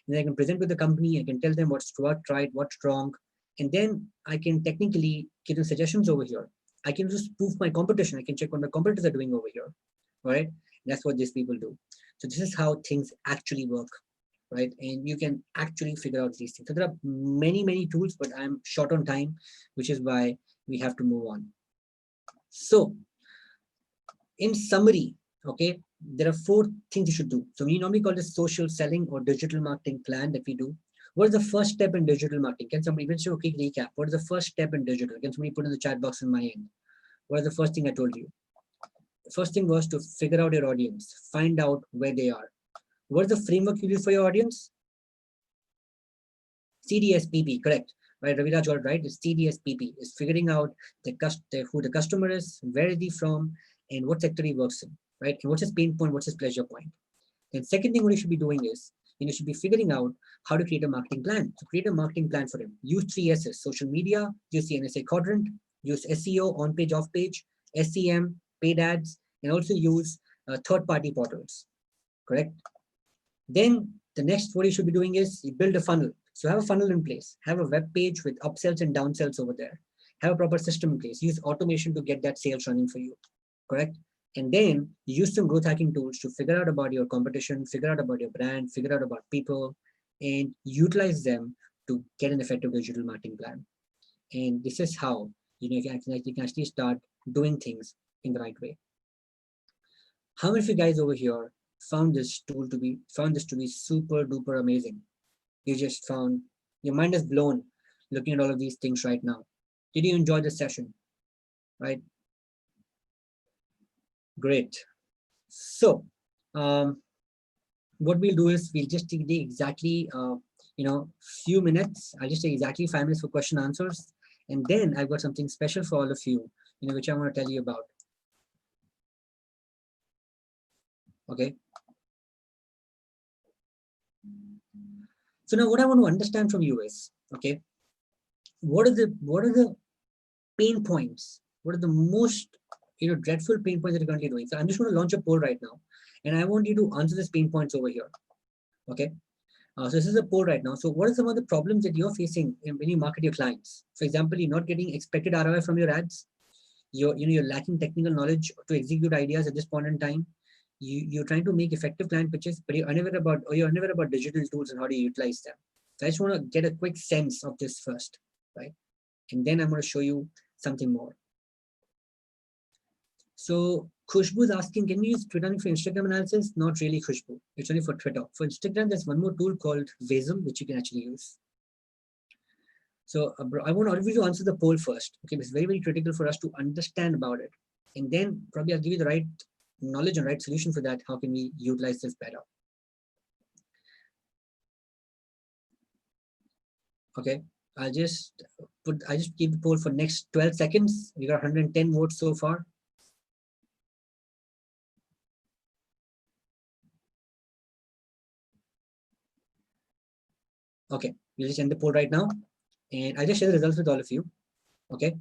[SPEAKER 1] And I can present with the company. I can tell them what's right, what's wrong. And then I can technically give them suggestions over here. I can just prove my competition. I can check what my competitors are doing over here, right? That's what these people do. So this is how things actually work, right? And you can actually figure out these things. So there are many, many tools, but I'm short on time, which is why we have to move on. So in summary, okay, there are 4 things you should do. So we normally call this social selling or digital marketing plan that we do. What is the first step in digital marketing? Can somebody even show a quick recap? What is the first step in digital? Can somebody put in the chat box on my end? What is the first thing I told you? The first thing was to figure out your audience, find out where they are. What is the framework you use for your audience? CDSPP, correct. Right, Raviraj got it right. It's CDSPP. It's figuring out who the customer is, where is he from, and what sector he works in, right? And what's his pain point, what's his pleasure point. Then second thing what you should be doing is, you should be figuring out how to create a marketing plan. So create a marketing plan for him. Use 3 S's: social media, use the NSA quadrant, use SEO, on page, off page, SEM, paid ads, and also use third-party portals, correct? Then the next what you should be doing is you build a funnel. So have a funnel in place, have a web page with upsells and downsells over there, have a proper system in place, use automation to get that sales running for you, correct? And then use some growth hacking tools to figure out about your competition, figure out about your brand, figure out about people, and utilize them to get an effective digital marketing plan. And this is how you can actually start doing things in the right way. How many of you guys over here found this to be super duper amazing? You just found your mind is blown looking at all of these things right now. Did you enjoy this session? Right? Great. So what we'll do is we'll just take the exactly few minutes. I'll just take exactly 5 minutes for question answers, and then I've got something special for all of you, which I want to tell you about. Okay. So now what I want to understand from you is, okay, what are the pain points? What are the most dreadful pain points that you're currently doing? So I'm just going to launch a poll right now, and I want you to answer these pain points over here. Okay. So this is a poll right now. So what are some of the problems that you're facing when you market your clients? For example, you're not getting expected ROI from your ads. You're lacking technical knowledge to execute ideas at this point in time. You're trying to make effective client pitches, but you're unaware about digital tools and how to utilize them. So I just want to get a quick sense of this first, right? And then I'm going to show you something more. So Khushbu is asking, can we use Twitter for Instagram analysis? Not really, Khushbu. It's only for Twitter. For Instagram, there's one more tool called Vism, which you can actually use. So I want all of you to answer the poll first. Okay, it's very, very critical for us to understand about it. And then probably I'll give you the right knowledge and right solution for that. How can we utilize this better? Okay, I just keep the poll for next 12 seconds. We got 110 votes so far. Okay, we'll just end the poll right now, and I'll just share the results with all of you. Okay,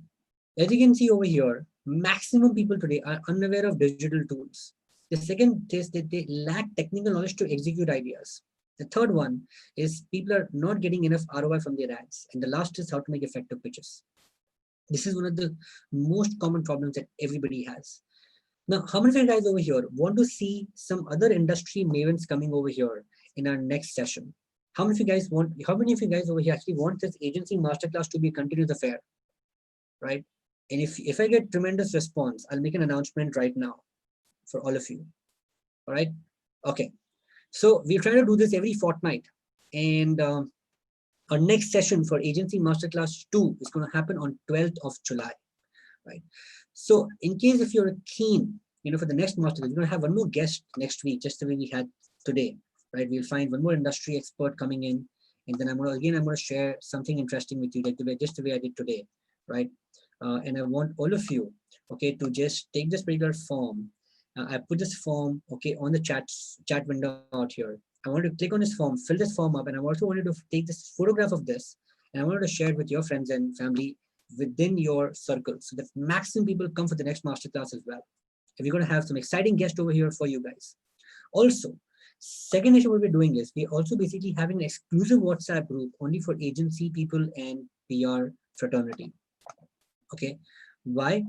[SPEAKER 1] as you can see over here, maximum people today are unaware of digital tools. The second is that they lack technical knowledge to execute ideas. The third one is people are not getting enough ROI from their ads. And the last is how to make effective pitches. This is one of the most common problems that everybody has. Now, how many of you guys over here want to see some other industry mavens coming over here in our next session? How many of you guys over here actually want this agency masterclass to be a continuous affair, right? And if I get tremendous response, I'll make an announcement right now for all of you. All right. Okay. So we're trying to do this every fortnight. And our next session for Agency Masterclass 2 is going to happen on 12th of July, right? So in case if you're keen, for the next masterclass, we're going to have one more guest next week, just the way we had today, right? We'll find one more industry expert coming in, and then I'm going to share something interesting with you, just the way I did today, right? And I want all of you, okay, to just take this particular form. I put this form, okay, on the chat window out here. I want you to click on this form, fill this form up, and I also want you to take this photograph of this, and I want you to share it with your friends and family within your circle, so that maximum people come for the next masterclass as well. And we're going to have some exciting guests over here for you guys. Also, second issue what we're doing is we're also basically having an exclusive WhatsApp group only for agency people and PR fraternity. Okay, why?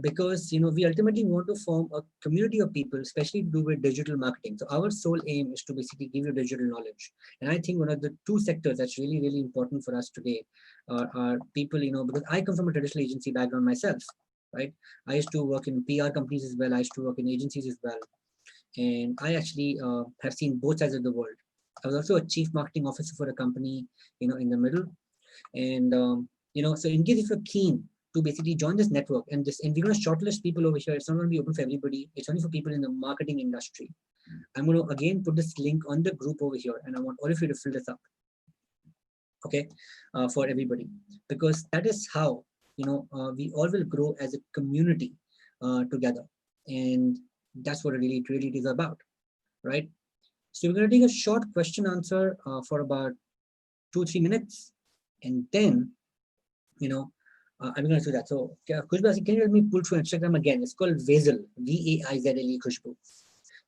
[SPEAKER 1] Because we ultimately want to form a community of people, especially to do with digital marketing. So our sole aim is to basically give you digital knowledge. And I think one of the two sectors that's really, really important for us today are people, because I come from a traditional agency background myself, right? I used to work in PR companies as well. I used to work in agencies as well. And I actually have seen both sides of the world. I was also a chief marketing officer for a company, in the middle. And, so in case if you're keen to basically join this network and we're going to shortlist people over here. It's not going to be open for everybody. It's only for people in the marketing industry. I'm going to again put this link on the group over here, and I want all of you to fill this up. Okay, for everybody, because that is how we all will grow as a community together, and that's what it really is about, right? So we're going to take a short question answer for about 2-3 minutes, and then I'm going to do that. So, Khushbu, can you let me pull through Instagram again? It's called Vaizal, Vaizle, Khushbu.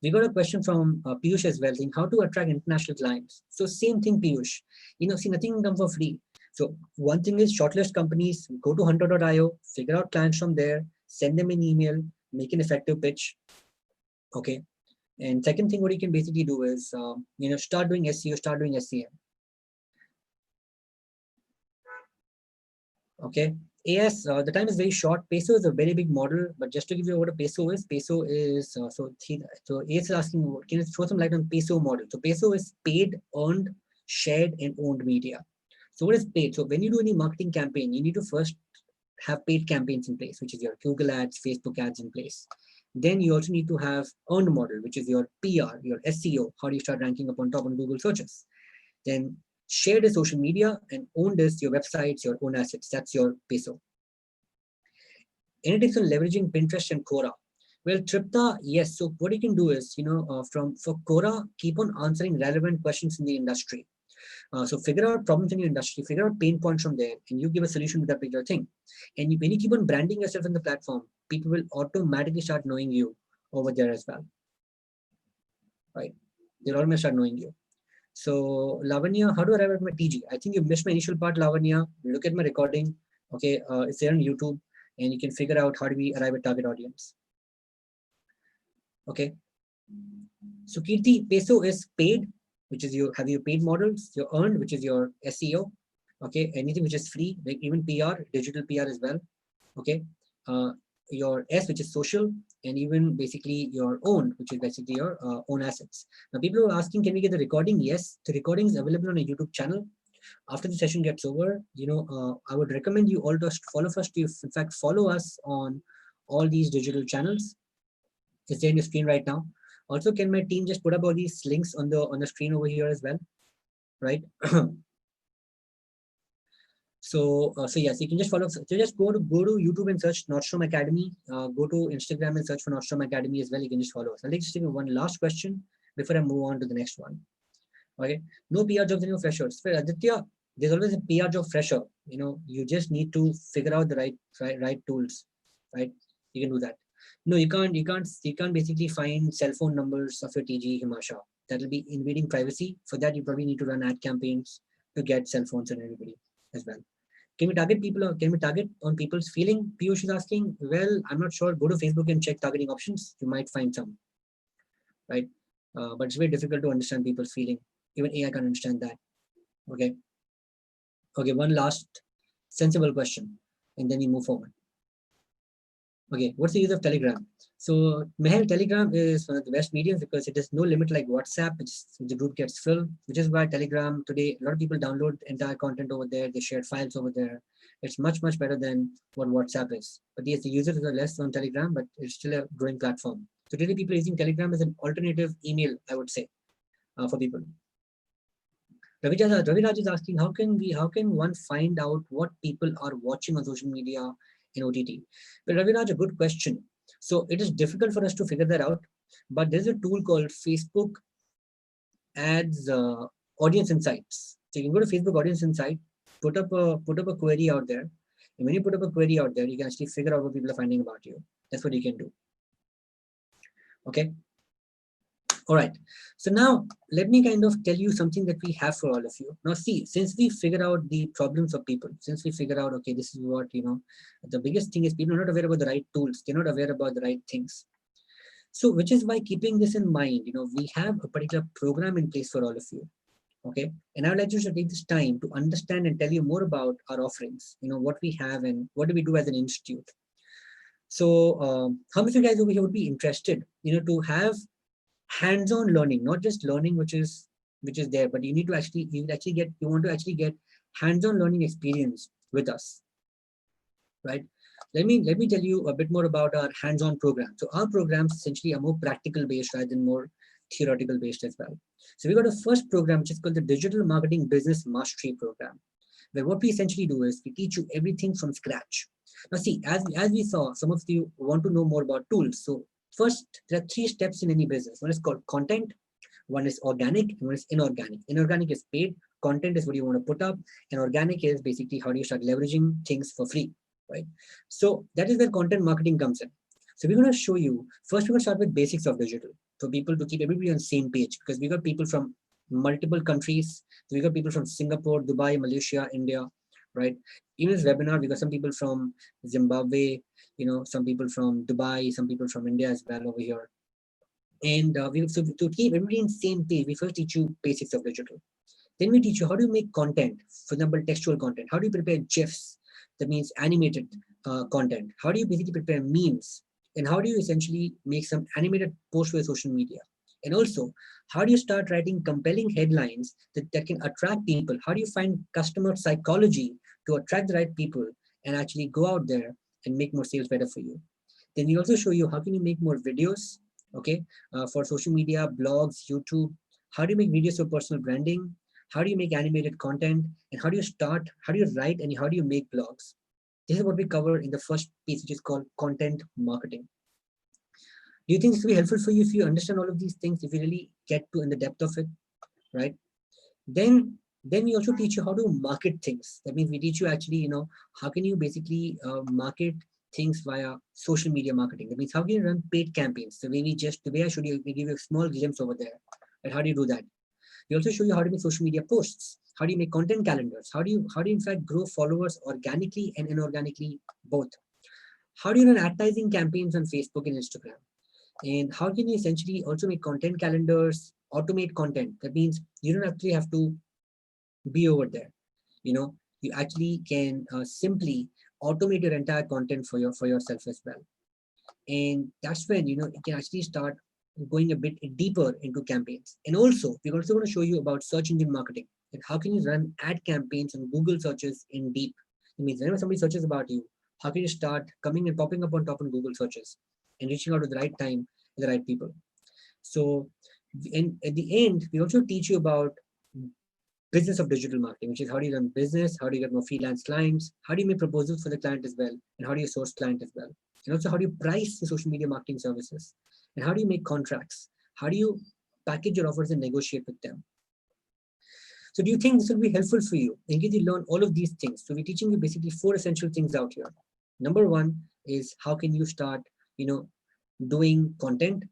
[SPEAKER 1] We got a question from Piyush as well, saying how to attract international clients. So same thing, Piyush. See, nothing can come for free. So one thing is shortlist companies, go to hunter.io, figure out clients from there, send them an email, make an effective pitch. Okay. And second thing, what you can basically do is, start doing SEO, start doing SEM. Okay. Yes, the time is very short. Peso is a very big model, but just to give you what a peso is so AS is asking, can you throw some light on peso model? So peso is paid, earned, shared, and owned media. So what is paid? So when you do any marketing campaign, you need to first have paid campaigns in place, which is your Google ads, Facebook ads in place. Then you also need to have earned model, which is your PR, your SEO. How do you start ranking up on top on Google searches? Then shared is social media, and owned is your websites, your own assets. That's your peso. Anything on leveraging Pinterest and Quora. Well, Tripta, yes. So what you can do is, for Quora, keep on answering relevant questions in the industry. So figure out problems in your industry, figure out pain points from there, and you give a solution to that particular thing. And when you keep on branding yourself in the platform, people will automatically start knowing you over there as well. Right? They'll automatically start knowing you. So Lavanya, how to arrive at my TG? I think you missed my initial part, Lavanya. Look at my recording. Okay, it's there on YouTube, and you can figure out how do we arrive at target audience. Okay. So Kirti, peso is paid, which is you have your paid models, your earned, which is your SEO. Okay, anything which is free, like even PR, digital PR as well. Okay, your S, which is social, and even basically your own, which is basically your own assets. Now, people are asking, can we get the recording? Yes, the recording is available on a YouTube channel. After the session gets over, I would recommend you all to follow us. To in fact follow us on all these digital channels. It's there on your screen right now. Also, can my team just put up all these links on the screen over here as well, right? So yes, you can just follow. So just go to YouTube and search Nordstrom Academy. Go to Instagram and search for Nordstrom Academy as well. You can just follow us. I'll just take one last question before I move on to the next one. Okay, no PR jobs and no freshers. For Aditya, there's always a PR job fresher. You just need to figure out the right tools, right? You can do that. No, you can't basically find cell phone numbers of your TG Himasha. That will be invading privacy. For that, you probably need to run ad campaigns to get cell phones and everybody as well. Can we target people, or can we target on people's feeling? Piyush is asking. Well, I'm not sure. Go to Facebook and check targeting options. You might find some, right? But it's very difficult to understand people's feeling. Even AI can understand that. Okay. Okay. One last sensible question, and then we move forward. Okay, what's the use of Telegram? So Meher, Telegram is one of the best mediums because it has no limit like WhatsApp, which the group gets filled, which is why Telegram today, a lot of people download entire content over there, they share files over there. It's much, much better than what WhatsApp is. But yes, the users are less on Telegram, but it's still a growing platform. So today people are using Telegram as an alternative email, I would say, for people. Raviraj is asking, how can one find out what people are watching on social media in OTT? Well, Raviraj, a good question. So it is difficult for us to figure that out, but there's a tool called Facebook Ads Audience Insights. So you can go to Facebook Audience Insight, put up a query out there, and when you put up a query out there, you can actually figure out what people are finding about you. That's what you can do. Okay. All right. So now let me kind of tell you something that we have for all of you. Now see, since we figure out the problems of people, since we figure out, okay, this is what, the biggest thing is people are not aware about the right tools. They're not aware about the right things. So which is why, keeping this in mind, we have a particular program in place for all of you. Okay. And I would like you to take this time to understand and tell you more about our offerings, what we have and what do we do as an institute. So how many of you guys over here would be interested, to have hands-on learning, not just learning which is there, but you want to actually get hands-on learning experience with us, right? Let me tell you a bit more about our hands-on program. So our programs essentially are more practical based rather than more theoretical based as well. So we got a first program which is called the Digital Marketing Business Mastery Program, where what we essentially do is we teach you everything from scratch. Now see, as we saw, some of you want to know more about tools. So first, there are 3 steps in any business. One is called content, one is organic, and one is inorganic. Inorganic is paid, content is what you want to put up, and organic is basically how do you start leveraging things for free, right? So that is where content marketing comes in. So we're going to show you, first we're going to start with basics of digital for people to keep everybody on the same page, because we got people from multiple countries. So we got people from Singapore, Dubai, Malaysia, India, right? Even this webinar, we got some people from Zimbabwe, some people from Dubai, some people from India as well over here. And so to keep everybody in the same page, we first teach you basics of digital. Then we teach you how do you make content, for example, textual content. How do you prepare GIFs? That means animated content. How do you basically prepare memes? And how do you essentially make some animated posts for social media? And also, how do you start writing compelling headlines that can attract people? How do you find customer psychology to attract the right people and actually go out there and make more sales better for you? Then we also show you how can you make more videos, okay, for social media, blogs, YouTube. How do you make videos for personal branding? How do you make animated content? And how do you write, and how do you make blogs? This is what we cover in the first piece, which is called content marketing. Do you think this will be helpful for you if you understand all of these things, if you really get to in the depth of it, right? Then we also teach you how to market things. That means we teach you actually, how can you basically market things via social media marketing. That means how can you run paid campaigns? The way I showed you, we give you a small glimpse over there. And how do you do that? We also show you how to make social media posts. How do you make content calendars? How do you in fact grow followers organically and inorganically both? How do you run advertising campaigns on Facebook and Instagram? And how can you essentially also make content calendars, automate content? That means you don't actually have to be over there. You actually can simply automate your entire content for yourself as well. And that's when you can actually start going a bit deeper into campaigns. And also we're also going to show you about search engine marketing, and how can you run ad campaigns on Google searches in deep. It means whenever somebody searches about you, how can you start coming and popping up on top on Google searches and reaching out at the right time to the right people. So at the end, we also teach you about business of digital marketing, which is how do you run business, how do you get more freelance clients, how do you make proposals for the client as well, and how do you source client as well, and also how do you price the social media marketing services, and how do you make contracts, how do you package your offers and negotiate with them. So do you think this will be helpful for you in case you learn all of these things? So we're teaching you basically 4 essential things out here. Number 1 is how can you start doing content,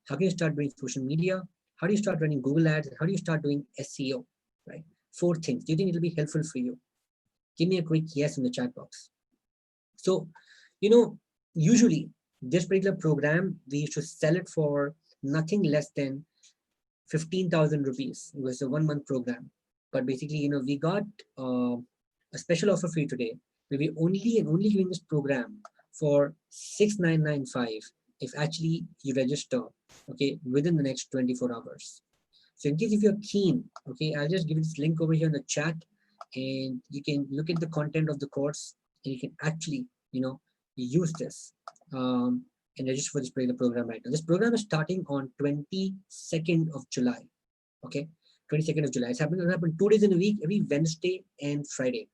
[SPEAKER 1] how can you start doing social media, How do you start running Google ads? How do you start doing SEO, right? 4 things. Do you think it'll be helpful for you? Give me a quick yes in the chat box. So, usually this particular program, we used to sell it for nothing less than 15,000 rupees. It was a 1-month program. But basically, we got a special offer for you today, where we only giving this program for 6,995 if actually you register, okay, within the next 24 hours. So in case if you're keen, okay, I'll just give this link over here in the chat, and you can look at the content of the course, and you can actually, use this and register for this particular program right now. This program is starting on 22nd of July. Okay, 22nd of July. It's happening. It'll happen 2 days in a week, every Wednesday and Friday.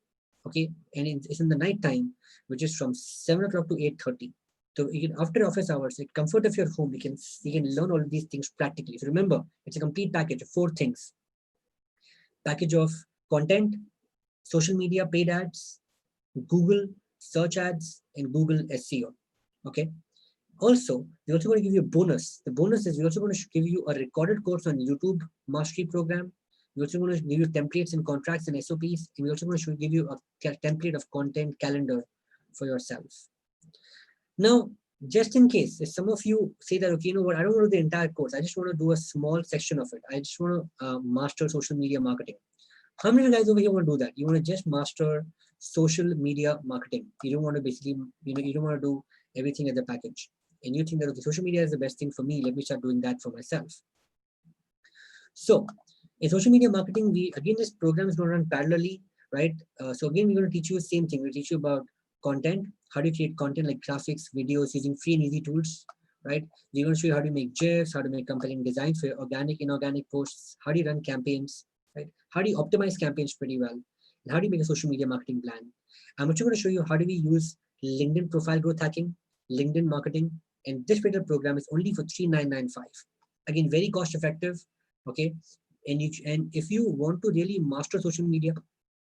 [SPEAKER 1] Okay, and it's in the night time, which is from 7 o'clock to 8:30. So you can, after office hours, at comfort of your home, you can learn all of these things practically. So remember, it's a complete package of 4 things: package of content, social media paid ads, Google search ads, and Google SEO. Okay. Also, we're also going to give you a bonus. The bonus is we're also going to give you a recorded course on YouTube Mastery Program. We're also going to give you templates and contracts and SOPs. And we're also going to give you a template of content calendar for yourself. Now, just in case, if some of you say that, okay, you know what, I don't want to do the entire course. I just want to do a small section of it. I just want to master social media marketing. How many of you guys over here want to do that? You want to just master social media marketing. You don't want to basically, you don't want to do everything as a package. And you think that, okay, social media is the best thing for me. Let me start doing that for myself. So in social media marketing, this program is going to run parallelly, right? So again, we're going to teach you the same thing. We'll teach you about content, how do you create content like graphics, videos using free and easy tools, right? We're going to show you how to make GIFs, how to make compelling designs for your organic, inorganic posts, how do you run campaigns, right? How do you optimize campaigns pretty well? And how do you make a social media marketing plan? I'm also going to show you how do we use LinkedIn profile growth hacking, LinkedIn marketing, and this particular program is only for 3,995. Again, very cost effective, okay? And if you want to really master social media,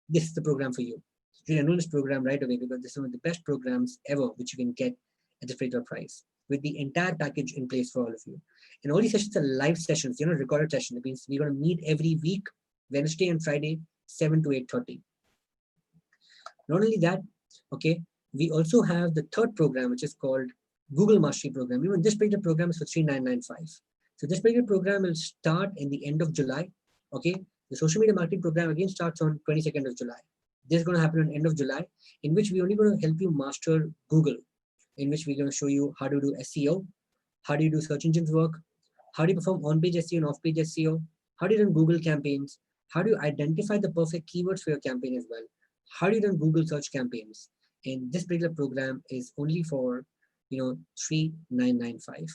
[SPEAKER 1] this is the program for you. You can enroll this program right away because this is one of the best programs ever which you can get at this particular price with the entire package in place for all of you. And all these sessions are live sessions, recorded sessions. It means we're going to meet every week, Wednesday and Friday, 7 to 8:30. Not only that, okay, we also have the third program, which is called Google Mastery Program. Even this particular program is for 3,995. So this particular program will start in the end of July. Okay, the social media marketing program again starts on 22nd of July. This is going to happen on the end of July, in which we're only going to help you master Google, in which we're going to show you how to do SEO, how do you do search engines work, how do you perform on-page SEO and off-page SEO, how do you run Google campaigns, how do you identify the perfect keywords for your campaign as well, how do you run Google search campaigns. And this particular program is only for 3,995.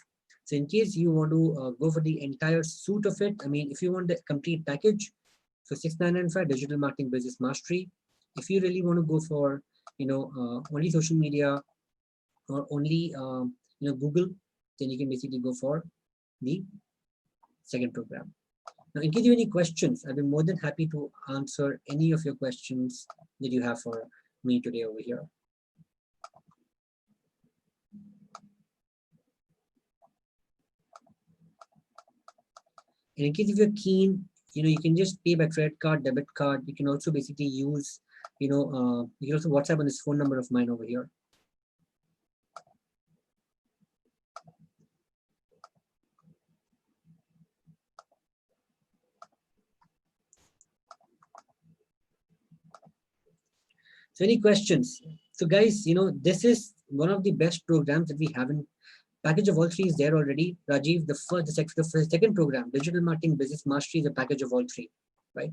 [SPEAKER 1] So in case you want to go for the entire suite of it, I mean, if you want the complete package, so 6,995 digital marketing business mastery. If you really want to go for only social media or only Google, then you can basically go for the second program. Now, in case you have any questions, I'll be more than happy to answer any of your questions that you have for me today over here. And in case if you're keen, you can just pay by credit card, debit card. You can also basically use, you can also WhatsApp on this phone number of mine over here. So any questions? So guys, this is one of the best programs that we have in package of all 3 is there already. Rajiv, the second program, Digital Marketing Business Mastery, is a package of all 3, right?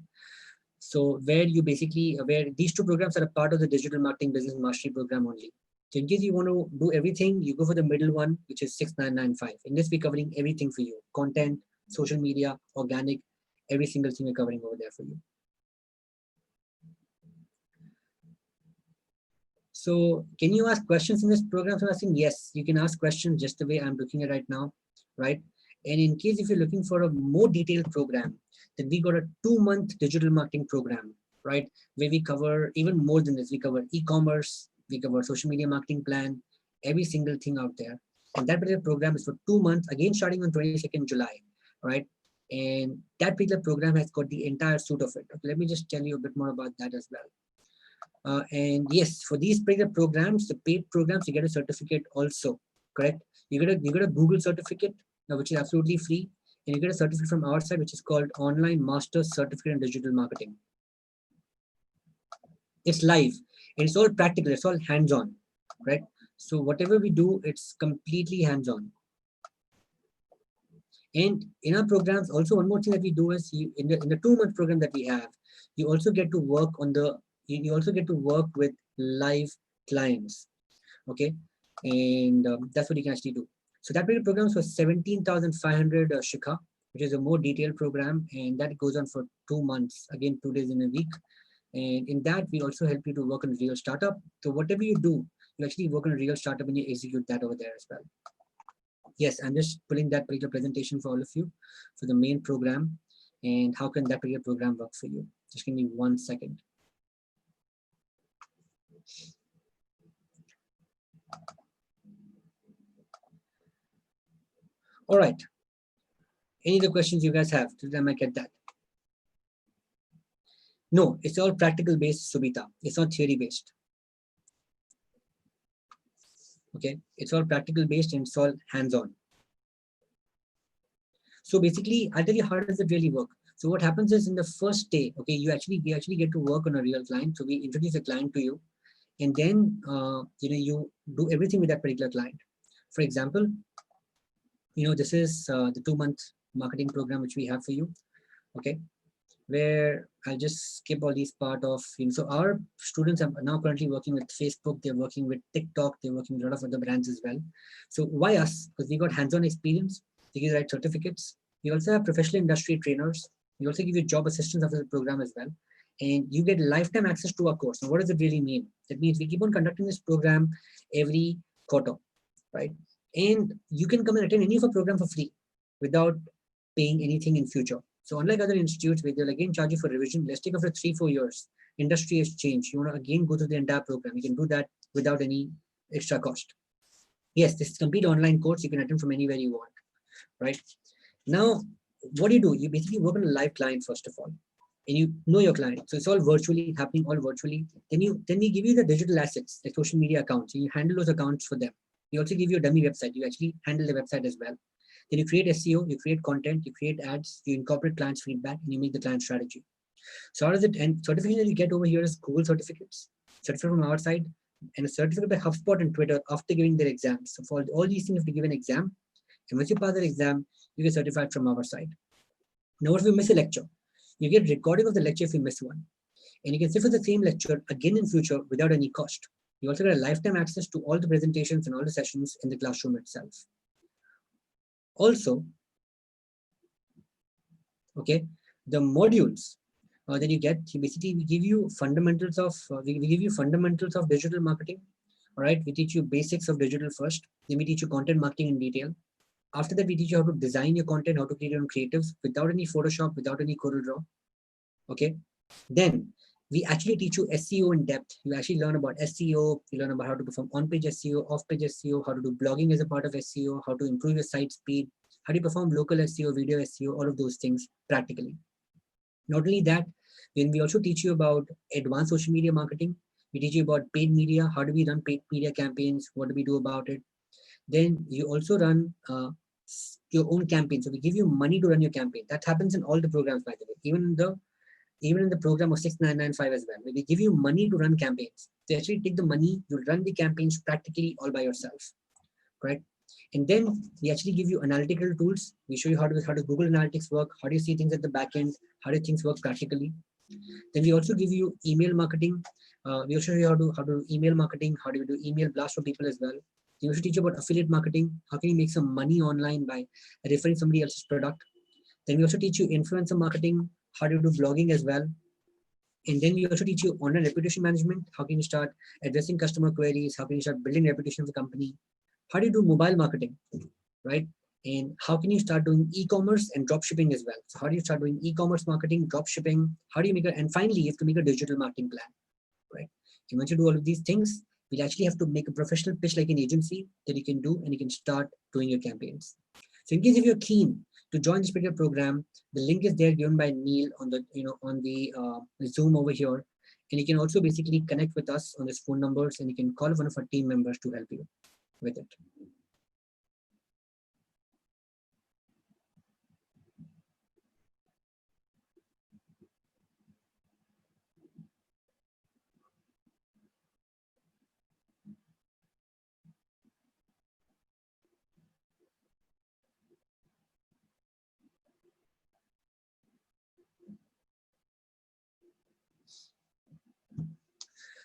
[SPEAKER 1] So where these 2 programs are a part of the Digital Marketing Business Mastery program only. So in case you want to do everything, you go for the middle one, which is 6,995. In this, we're covering everything for you: content, social media, organic, every single thing we're covering over there for you. So can you ask questions in this program? So I'm asking, yes, you can ask questions just the way I'm looking at right now, right? And in case if you're looking for a more detailed program, then we got a 2-month digital marketing program, right? Where we cover even more than this. We cover e-commerce, we cover social media marketing plan, every single thing out there. And that particular program is for 2 months, again, starting on 22nd July, right? And that particular program has got the entire suite of it. Okay, let me just tell you a bit more about that as well. And yes, for these particular programs, the paid programs, you get a certificate also, correct? You get a Google certificate, which is absolutely free, and you get a certificate from our side, which is called Online Master Certificate in Digital Marketing. It's live, and it's all practical, it's all hands-on, right? So whatever we do, it's completely hands-on. And in our programs, also one more thing that we do is in the 2-month program that we have, you also get to work on you also get to work with live clients, okay? And that's what you can actually do. So that particular program was 17,500 Shikha, which is a more detailed program, and that goes on for 2 months, again 2 days in a week. And in that, we also help you to work on a real startup. So whatever you do, you actually work on a real startup and you execute that over there as well. Yes, I'm just pulling that particular presentation for all of you for the main program and how can that particular program work for you. Just give me 1 second. All right. Any other questions you guys have? Did I might get that? No, it's all practical based, Subita. It's not theory based. Okay, it's all practical based and it's all hands-on. So basically, I'll tell you how does it really work. So what happens is in the first day, okay, we actually get to work on a real client. So we introduce a client to you, and then you do everything with that particular client. For example, this is the 2-month marketing program which we have for you, okay, where I'll just skip all these part of, so our students are now currently working with Facebook, they're working with TikTok, they're working with a lot of other brands as well. So why us? Because we got hands-on experience, they give the right certificates. We also have professional industry trainers. We also give you job assistance after the program as well. And you get lifetime access to our course. Now, what does it really mean? That means we keep on conducting this program every quarter, right? And you can come and attend any of our program for free without paying anything in future. So unlike other institutes where they'll again charge you for revision, let's take after 3-4 years, industry has changed. You want to again go through the entire program. You can do that without any extra cost. Yes, this is a complete online course. You can attend from anywhere you want, right? Now, what do? You basically work on a live client first of all, and you know your client. So it's all virtually happening, all virtually. Then we give you the digital assets, like social media accounts. And you handle those accounts for them. We also give you a dummy website. You actually handle the website as well. Then you create SEO, you create content, you create ads, you incorporate clients' feedback, and you make the client strategy. So how does it end? Certificate that you get over here is Google certificates, certificate from our side, and a certificate by HubSpot and Twitter after giving their exams. So for all these things, you have to give an exam. And once you pass that exam, you get certified from our side. Now, if you miss a lecture, you get recording of the lecture if you miss one. And you can sit for the same lecture again in future without any cost. You also get a lifetime access to all the presentations and all the sessions in the classroom itself. Also, okay, the modules that you get, basically we give you fundamentals of digital marketing. All right, we teach you basics of digital first. Then we teach you content marketing in detail. After that, we teach you how to design your content, how to create your own creatives without any Photoshop, without any CorelDRAW. Okay. Then we actually teach you SEO in depth. You actually learn about SEO. You learn about how to perform on-page SEO, off-page SEO, how to do blogging as a part of SEO, how to improve your site speed, how do you perform local SEO, video SEO, all of those things practically. Not only that, when we also teach you about advanced social media marketing, we teach you about paid media. How do we run paid media campaigns? What do we do about it? Then you also run your own campaign. So we give you money to run your campaign. That happens in all the programs, by the way, even in the program of 6995 as well, where we give you money to run campaigns. So actually take the money, you run the campaigns practically all by yourself, correct? And then we actually give you analytical tools. We show you how does Google Analytics work, how do you see things at the back end, how do things work practically. Then we also give you email marketing. We also show you how to do email marketing, how do you do email blast for people as well. We also teach you about affiliate marketing. How can you make some money online by referring somebody else's product? Then we also teach you influencer marketing. How do you do blogging as well? And then we also teach you online reputation management. How can you start addressing customer queries? How can you start building reputation of the company? How do you do mobile marketing, right? And how can you start doing e-commerce and drop shipping as well? So how do you start doing e-commerce marketing, drop shipping? How do you make it? And finally, you have to make a digital marketing plan, right? And once you do all of these things, we'll actually have to make a professional pitch like an agency that you can do, and you can start doing your campaigns. So in case if you're keen to join this particular program, the link is there given by Neil on the Zoom over here, and you can also basically connect with us on this phone numbers, and you can call one of our team members to help you with it.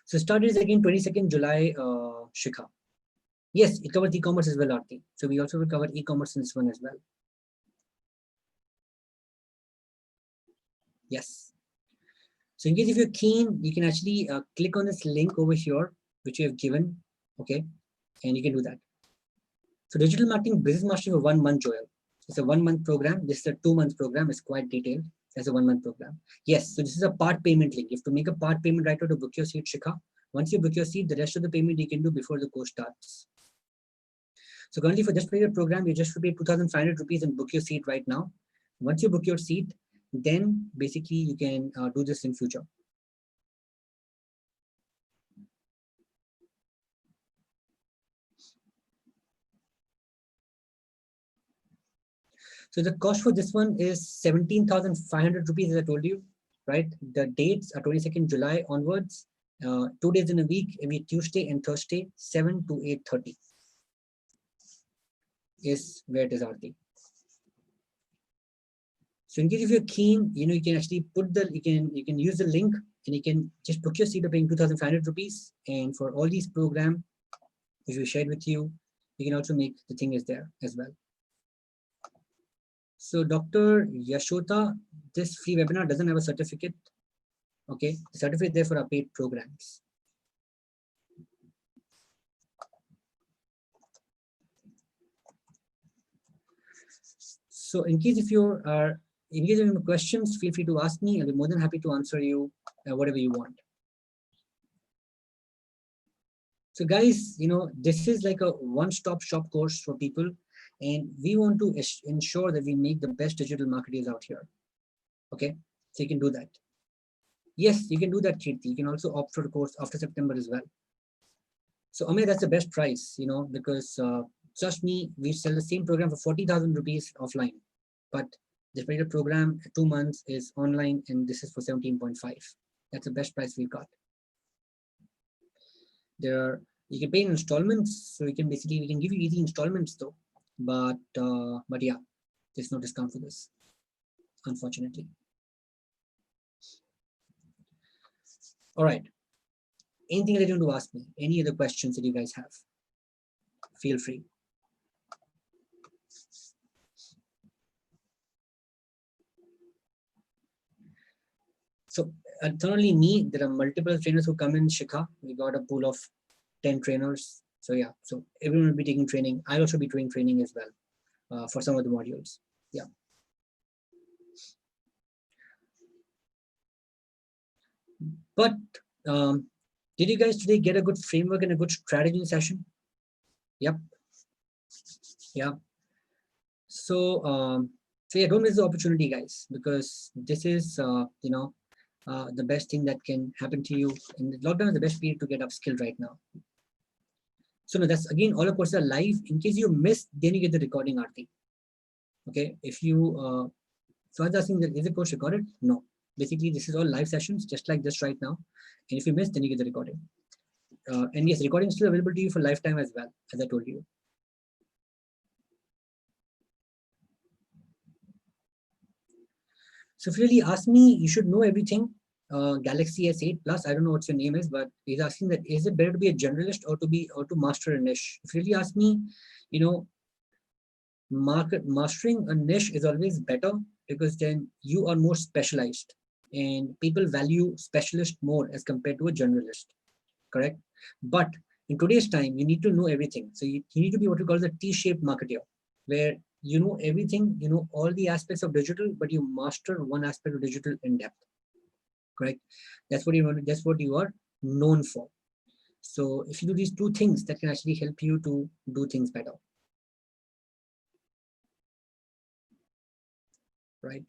[SPEAKER 1] So start is again 22nd July, Shikha. Yes, it covers e-commerce as well, Aarti. So we also will cover e-commerce in this one as well. Yes. So in case if you're keen, you can actually click on this link over here, which we have given, okay? And you can do that. So digital marketing business mastery for 1 month, Joel. It's a 1 month program. This is a 2 month program. It's quite detailed as a 1 month program. Yes, so this is a part payment link. You have to make a part payment right now to book your seat, Shikha. Once you book your seat, the rest of the payment you can do before the course starts. So currently for this particular program, you just pay 2,500 rupees and book your seat right now. Once you book your seat, then basically you can do this in future. So the cost for this one is 17,500 rupees, as I told you, right? The dates are 22nd July onwards, 2 days in a week, every Tuesday and Thursday, 7 to 8:30 is where it is, Aarti. So in case if you're keen, you can actually put you can use the link and you can just book your seat by paying 2,500 rupees. And for all these programs, which we shared with you, you can also make the thing is there as well. So Dr. Yashota, this free webinar doesn't have a certificate. Okay, the certificate there for our paid programs. So in case if you have any questions, feel free to ask me. I'll be more than happy to answer you whatever you want. So guys, this is like a one-stop shop course for people, and we want to ensure that we make the best digital marketers out here. Okay, so you can do that. Yes, you can do that, Kirti. You can also opt for the course after September as well. So Amir, that's the best price, because trust me, we sell the same program for 40,000 rupees offline, but this particular program, 2 months is online, and this is for 17.5. That's the best price we've got. You can pay in installments, so we can give you easy installments though, but yeah, there's no discount for this, unfortunately. All right, anything that you want to ask me, any other questions that you guys have, feel free. So not only me, there are multiple trainers who come in Shikha. We got a pool of 10 trainers. So yeah, so everyone will be taking training. I'll also be doing training as well for some of the modules. Yeah. But did you guys today get a good framework and a good strategy session? Yep. Yeah. So yeah, don't miss the opportunity, guys, because this is the best thing that can happen to you. And the lockdown is the best period to get upskilled right now. So no, that's again, all of course are live. In case you missed, then you get the recording, Aarti. Okay, if you so I was asking, is the course recorded? No. Basically, this is all live sessions, just like this right now. And if you missed, then you get the recording. And yes, recording is still available to you for lifetime as well, as I told you. So if you really ask me, you should know everything. Galaxy S8 Plus, I don't know what your name is, but he's asking that is it better to be a generalist or to master a niche? If you really ask me, mastering a niche is always better because then you are more specialized and people value specialist more as compared to a generalist, correct? But in today's time, you need to know everything. So you need to be what we call the T-shaped marketer, where you know everything, you know all the aspects of digital, but you master one aspect of digital in depth, correct? That's what you want. That's what you are known for. So if you do these two things, that can actually help you to do things better. right?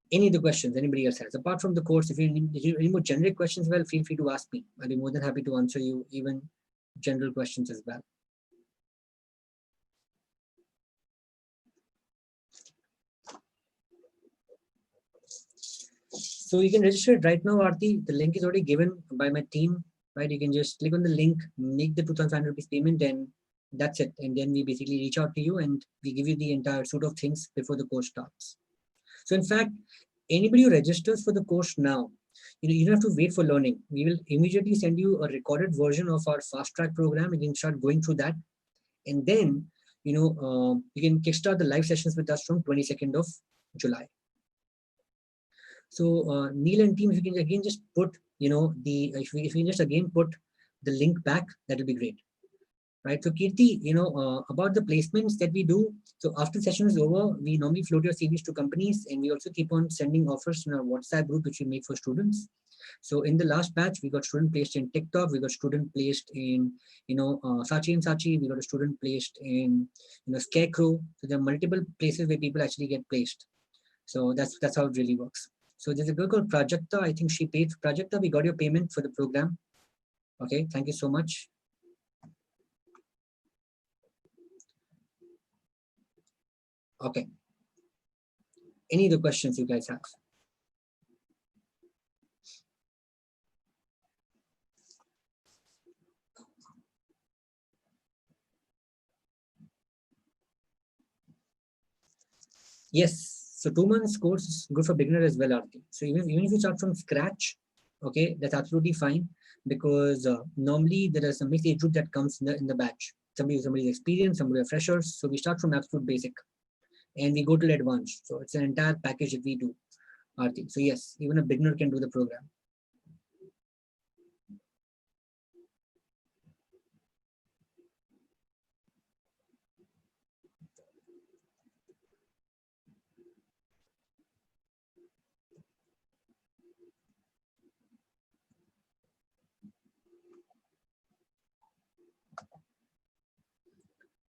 [SPEAKER 1] Any other questions anybody else has apart from the course? If you need any more generic questions, well, feel free to ask me. I'll be more than happy to answer you even general questions as well. So you can register it right now, Aarti. The link is already given by my team, right? You can just click on the link, make the 2,500 rupees payment, and that's it. And then we basically reach out to you and we give you the entire suite of things before the course starts. So in fact, anybody who registers for the course now, you don't have to wait for learning. We will immediately send you a recorded version of our fast track program. You can start going through that, and then you can kickstart the live sessions with us from 22nd of July. So Neil and team, if you can again just put if you can just again put the link back, that will be great. Right. So Kirti, about the placements that we do. So after the session is over, we normally float your CVs to companies, and we also keep on sending offers in our WhatsApp group, which we make for students. So in the last batch, we got student placed in TikTok, we got student placed in, Sachi and Sachi, we got a student placed in, Scarecrow. So there are multiple places where people actually get placed. So that's how it really works. So there's a girl called Prajakta. I think she paid. Prajakta, we got your payment for the program. Okay, thank you so much. Okay. Any other questions you guys have? Yes. So 2 months course is good for beginner as well, Aarti. So even if you start from scratch, okay, that's absolutely fine, because normally there is a mixed age group that comes in the batch. Somebody's experienced, somebody are freshers. So we start from absolute basic, and we go to advanced. So it's an entire package that we do, Aarti. So yes, even a beginner can do the program.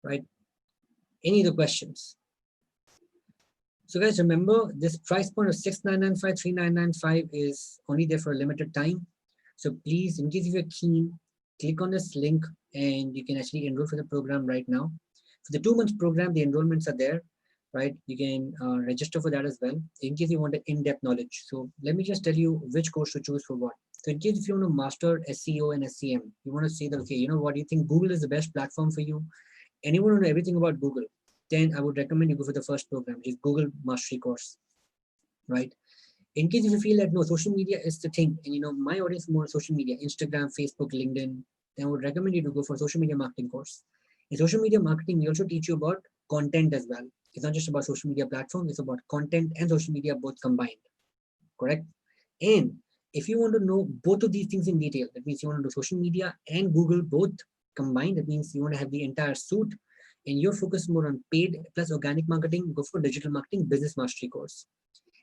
[SPEAKER 1] Right? Any other questions? So guys, remember this price point of 6,995, 3,995 is only there for a limited time. So please, in case if you're keen, click on this link and you can actually enroll for the program right now. For the 2 months program, the enrollments are there, right? You can register for that as well, in case you want an in-depth knowledge. So let me just tell you which course to choose for what. So in case if you want to master SEO and SEM, you want to say that, okay, you know what, you think Google is the best platform for you, and you want to know everything about Google, then I would recommend you go for the first program, which is Google Mastery course, right? In case if you feel that no, social media is the thing, and my audience is more social media, Instagram, Facebook, LinkedIn, then I would recommend you to go for social media marketing course. In social media marketing, we also teach you about content as well. It's not just about social media platform, it's about content and social media both combined, correct? And if you want to know both of these things in detail, that means you want to do social media and Google both combined, that means you want to have the entire suite, and you're focused more on paid plus organic marketing, go for digital marketing business mastery course.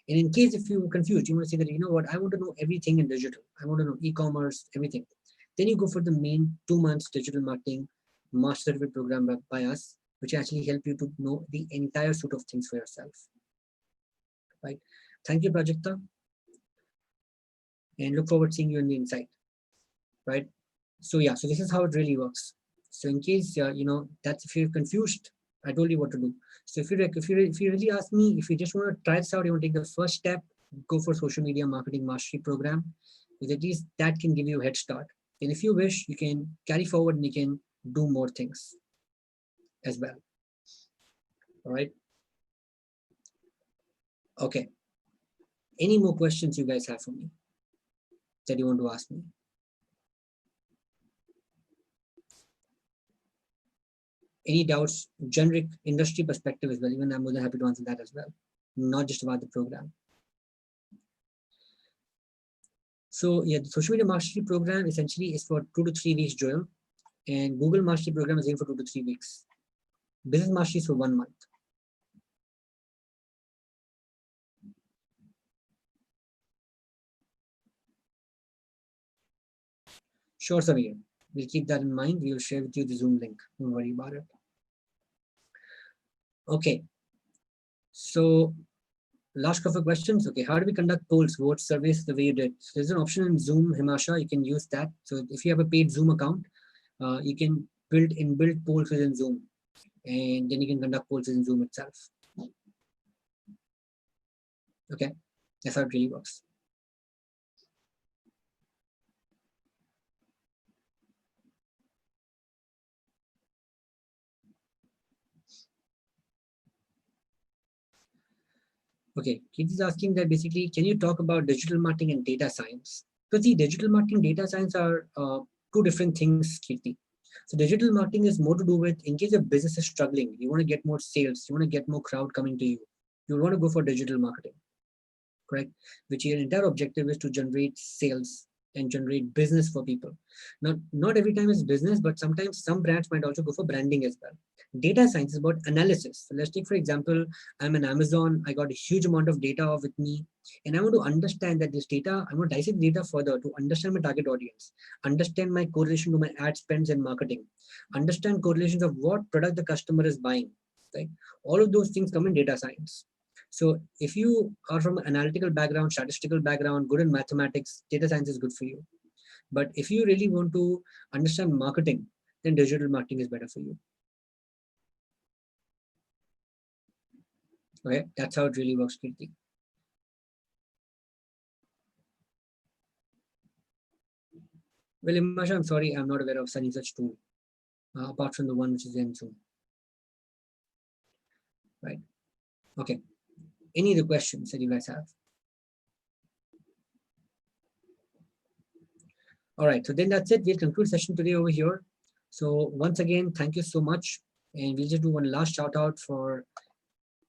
[SPEAKER 1] And in case if you're confused, you want to say that, you know what, I want to know everything in digital. I want to know e-commerce, everything. Then you go for the main 2 months digital marketing master certificate program by us, which actually help you to know the entire suite of things for yourself. Right. Thank you, Prajakta. And look forward to seeing you on the inside. Right. So yeah, so this is how it really works. So in case that's if you're confused, I told you what to do. So if you really ask me, if you just want to try this out, you want to take the first step, go for social media marketing mastery program, because at least that can give you a head start. And if you wish, you can carry forward and you can do more things as well. All right. Okay. Any more questions you guys have for me that you want to ask me? Any doubts, generic industry perspective as well? Even I'm more than happy to answer that as well, not just about the program. So yeah, the social media mastery program essentially is for 2 to 3 weeks, Joel, and Google mastery program is in for 2 to 3 weeks. Business mastery is for 1 month. Sure, Samir. we'll keep that in mind. We'll share with you the Zoom link. Don't worry about it. Okay. So last couple of questions. Okay, how do we conduct polls, vote surveys the way you did? So there's an option in Zoom, Himasha, you can use that. So if you have a paid Zoom account, you can build inbuilt polls within Zoom, and then you can conduct polls within Zoom itself. Okay, that's how it really works. Okay, Keith is asking that basically, can you talk about digital marketing and data science? So see, digital marketing, data science are two different things, Kirti. So digital marketing is more to do with, in case your business is struggling, you want to get more sales, you want to get more crowd coming to you, you want to go for digital marketing, correct? Which your entire objective is to generate sales and generate business for people. Not every time is business, but sometimes some brands might also go for branding as well. Data science is about analysis. So let's take, for example, I'm an Amazon, I got a huge amount of data with me, and I want to understand that this data, I want to dissect data further to understand my target audience, understand my correlation to my ad spends and marketing, understand correlations of what product the customer is buying, right? All of those things come in data science. So if you are from an analytical background, statistical background, good in mathematics, data science is good for you. But if you really want to understand marketing, then digital marketing is better for you. Okay, that's how it really works, Kirti. Well, Imasha, I'm sorry, I'm not aware of any such tool, apart from the one which is in Zoom. Right. Okay. Any other questions that you guys have? All right, so then that's it. We'll conclude session today over here. So once again, thank you so much. And we'll just do one last shout out for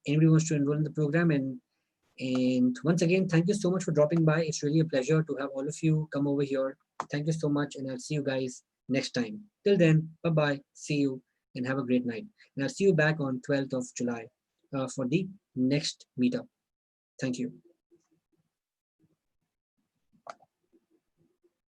[SPEAKER 1] anybody who wants to enroll in the program. And once again, thank you so much for dropping by. It's really a pleasure to have all of you come over here. Thank you so much. And I'll see you guys next time. Till then, bye-bye. See you and have a great night. And I'll see you back on 12th of July for the next meetup. Thank you.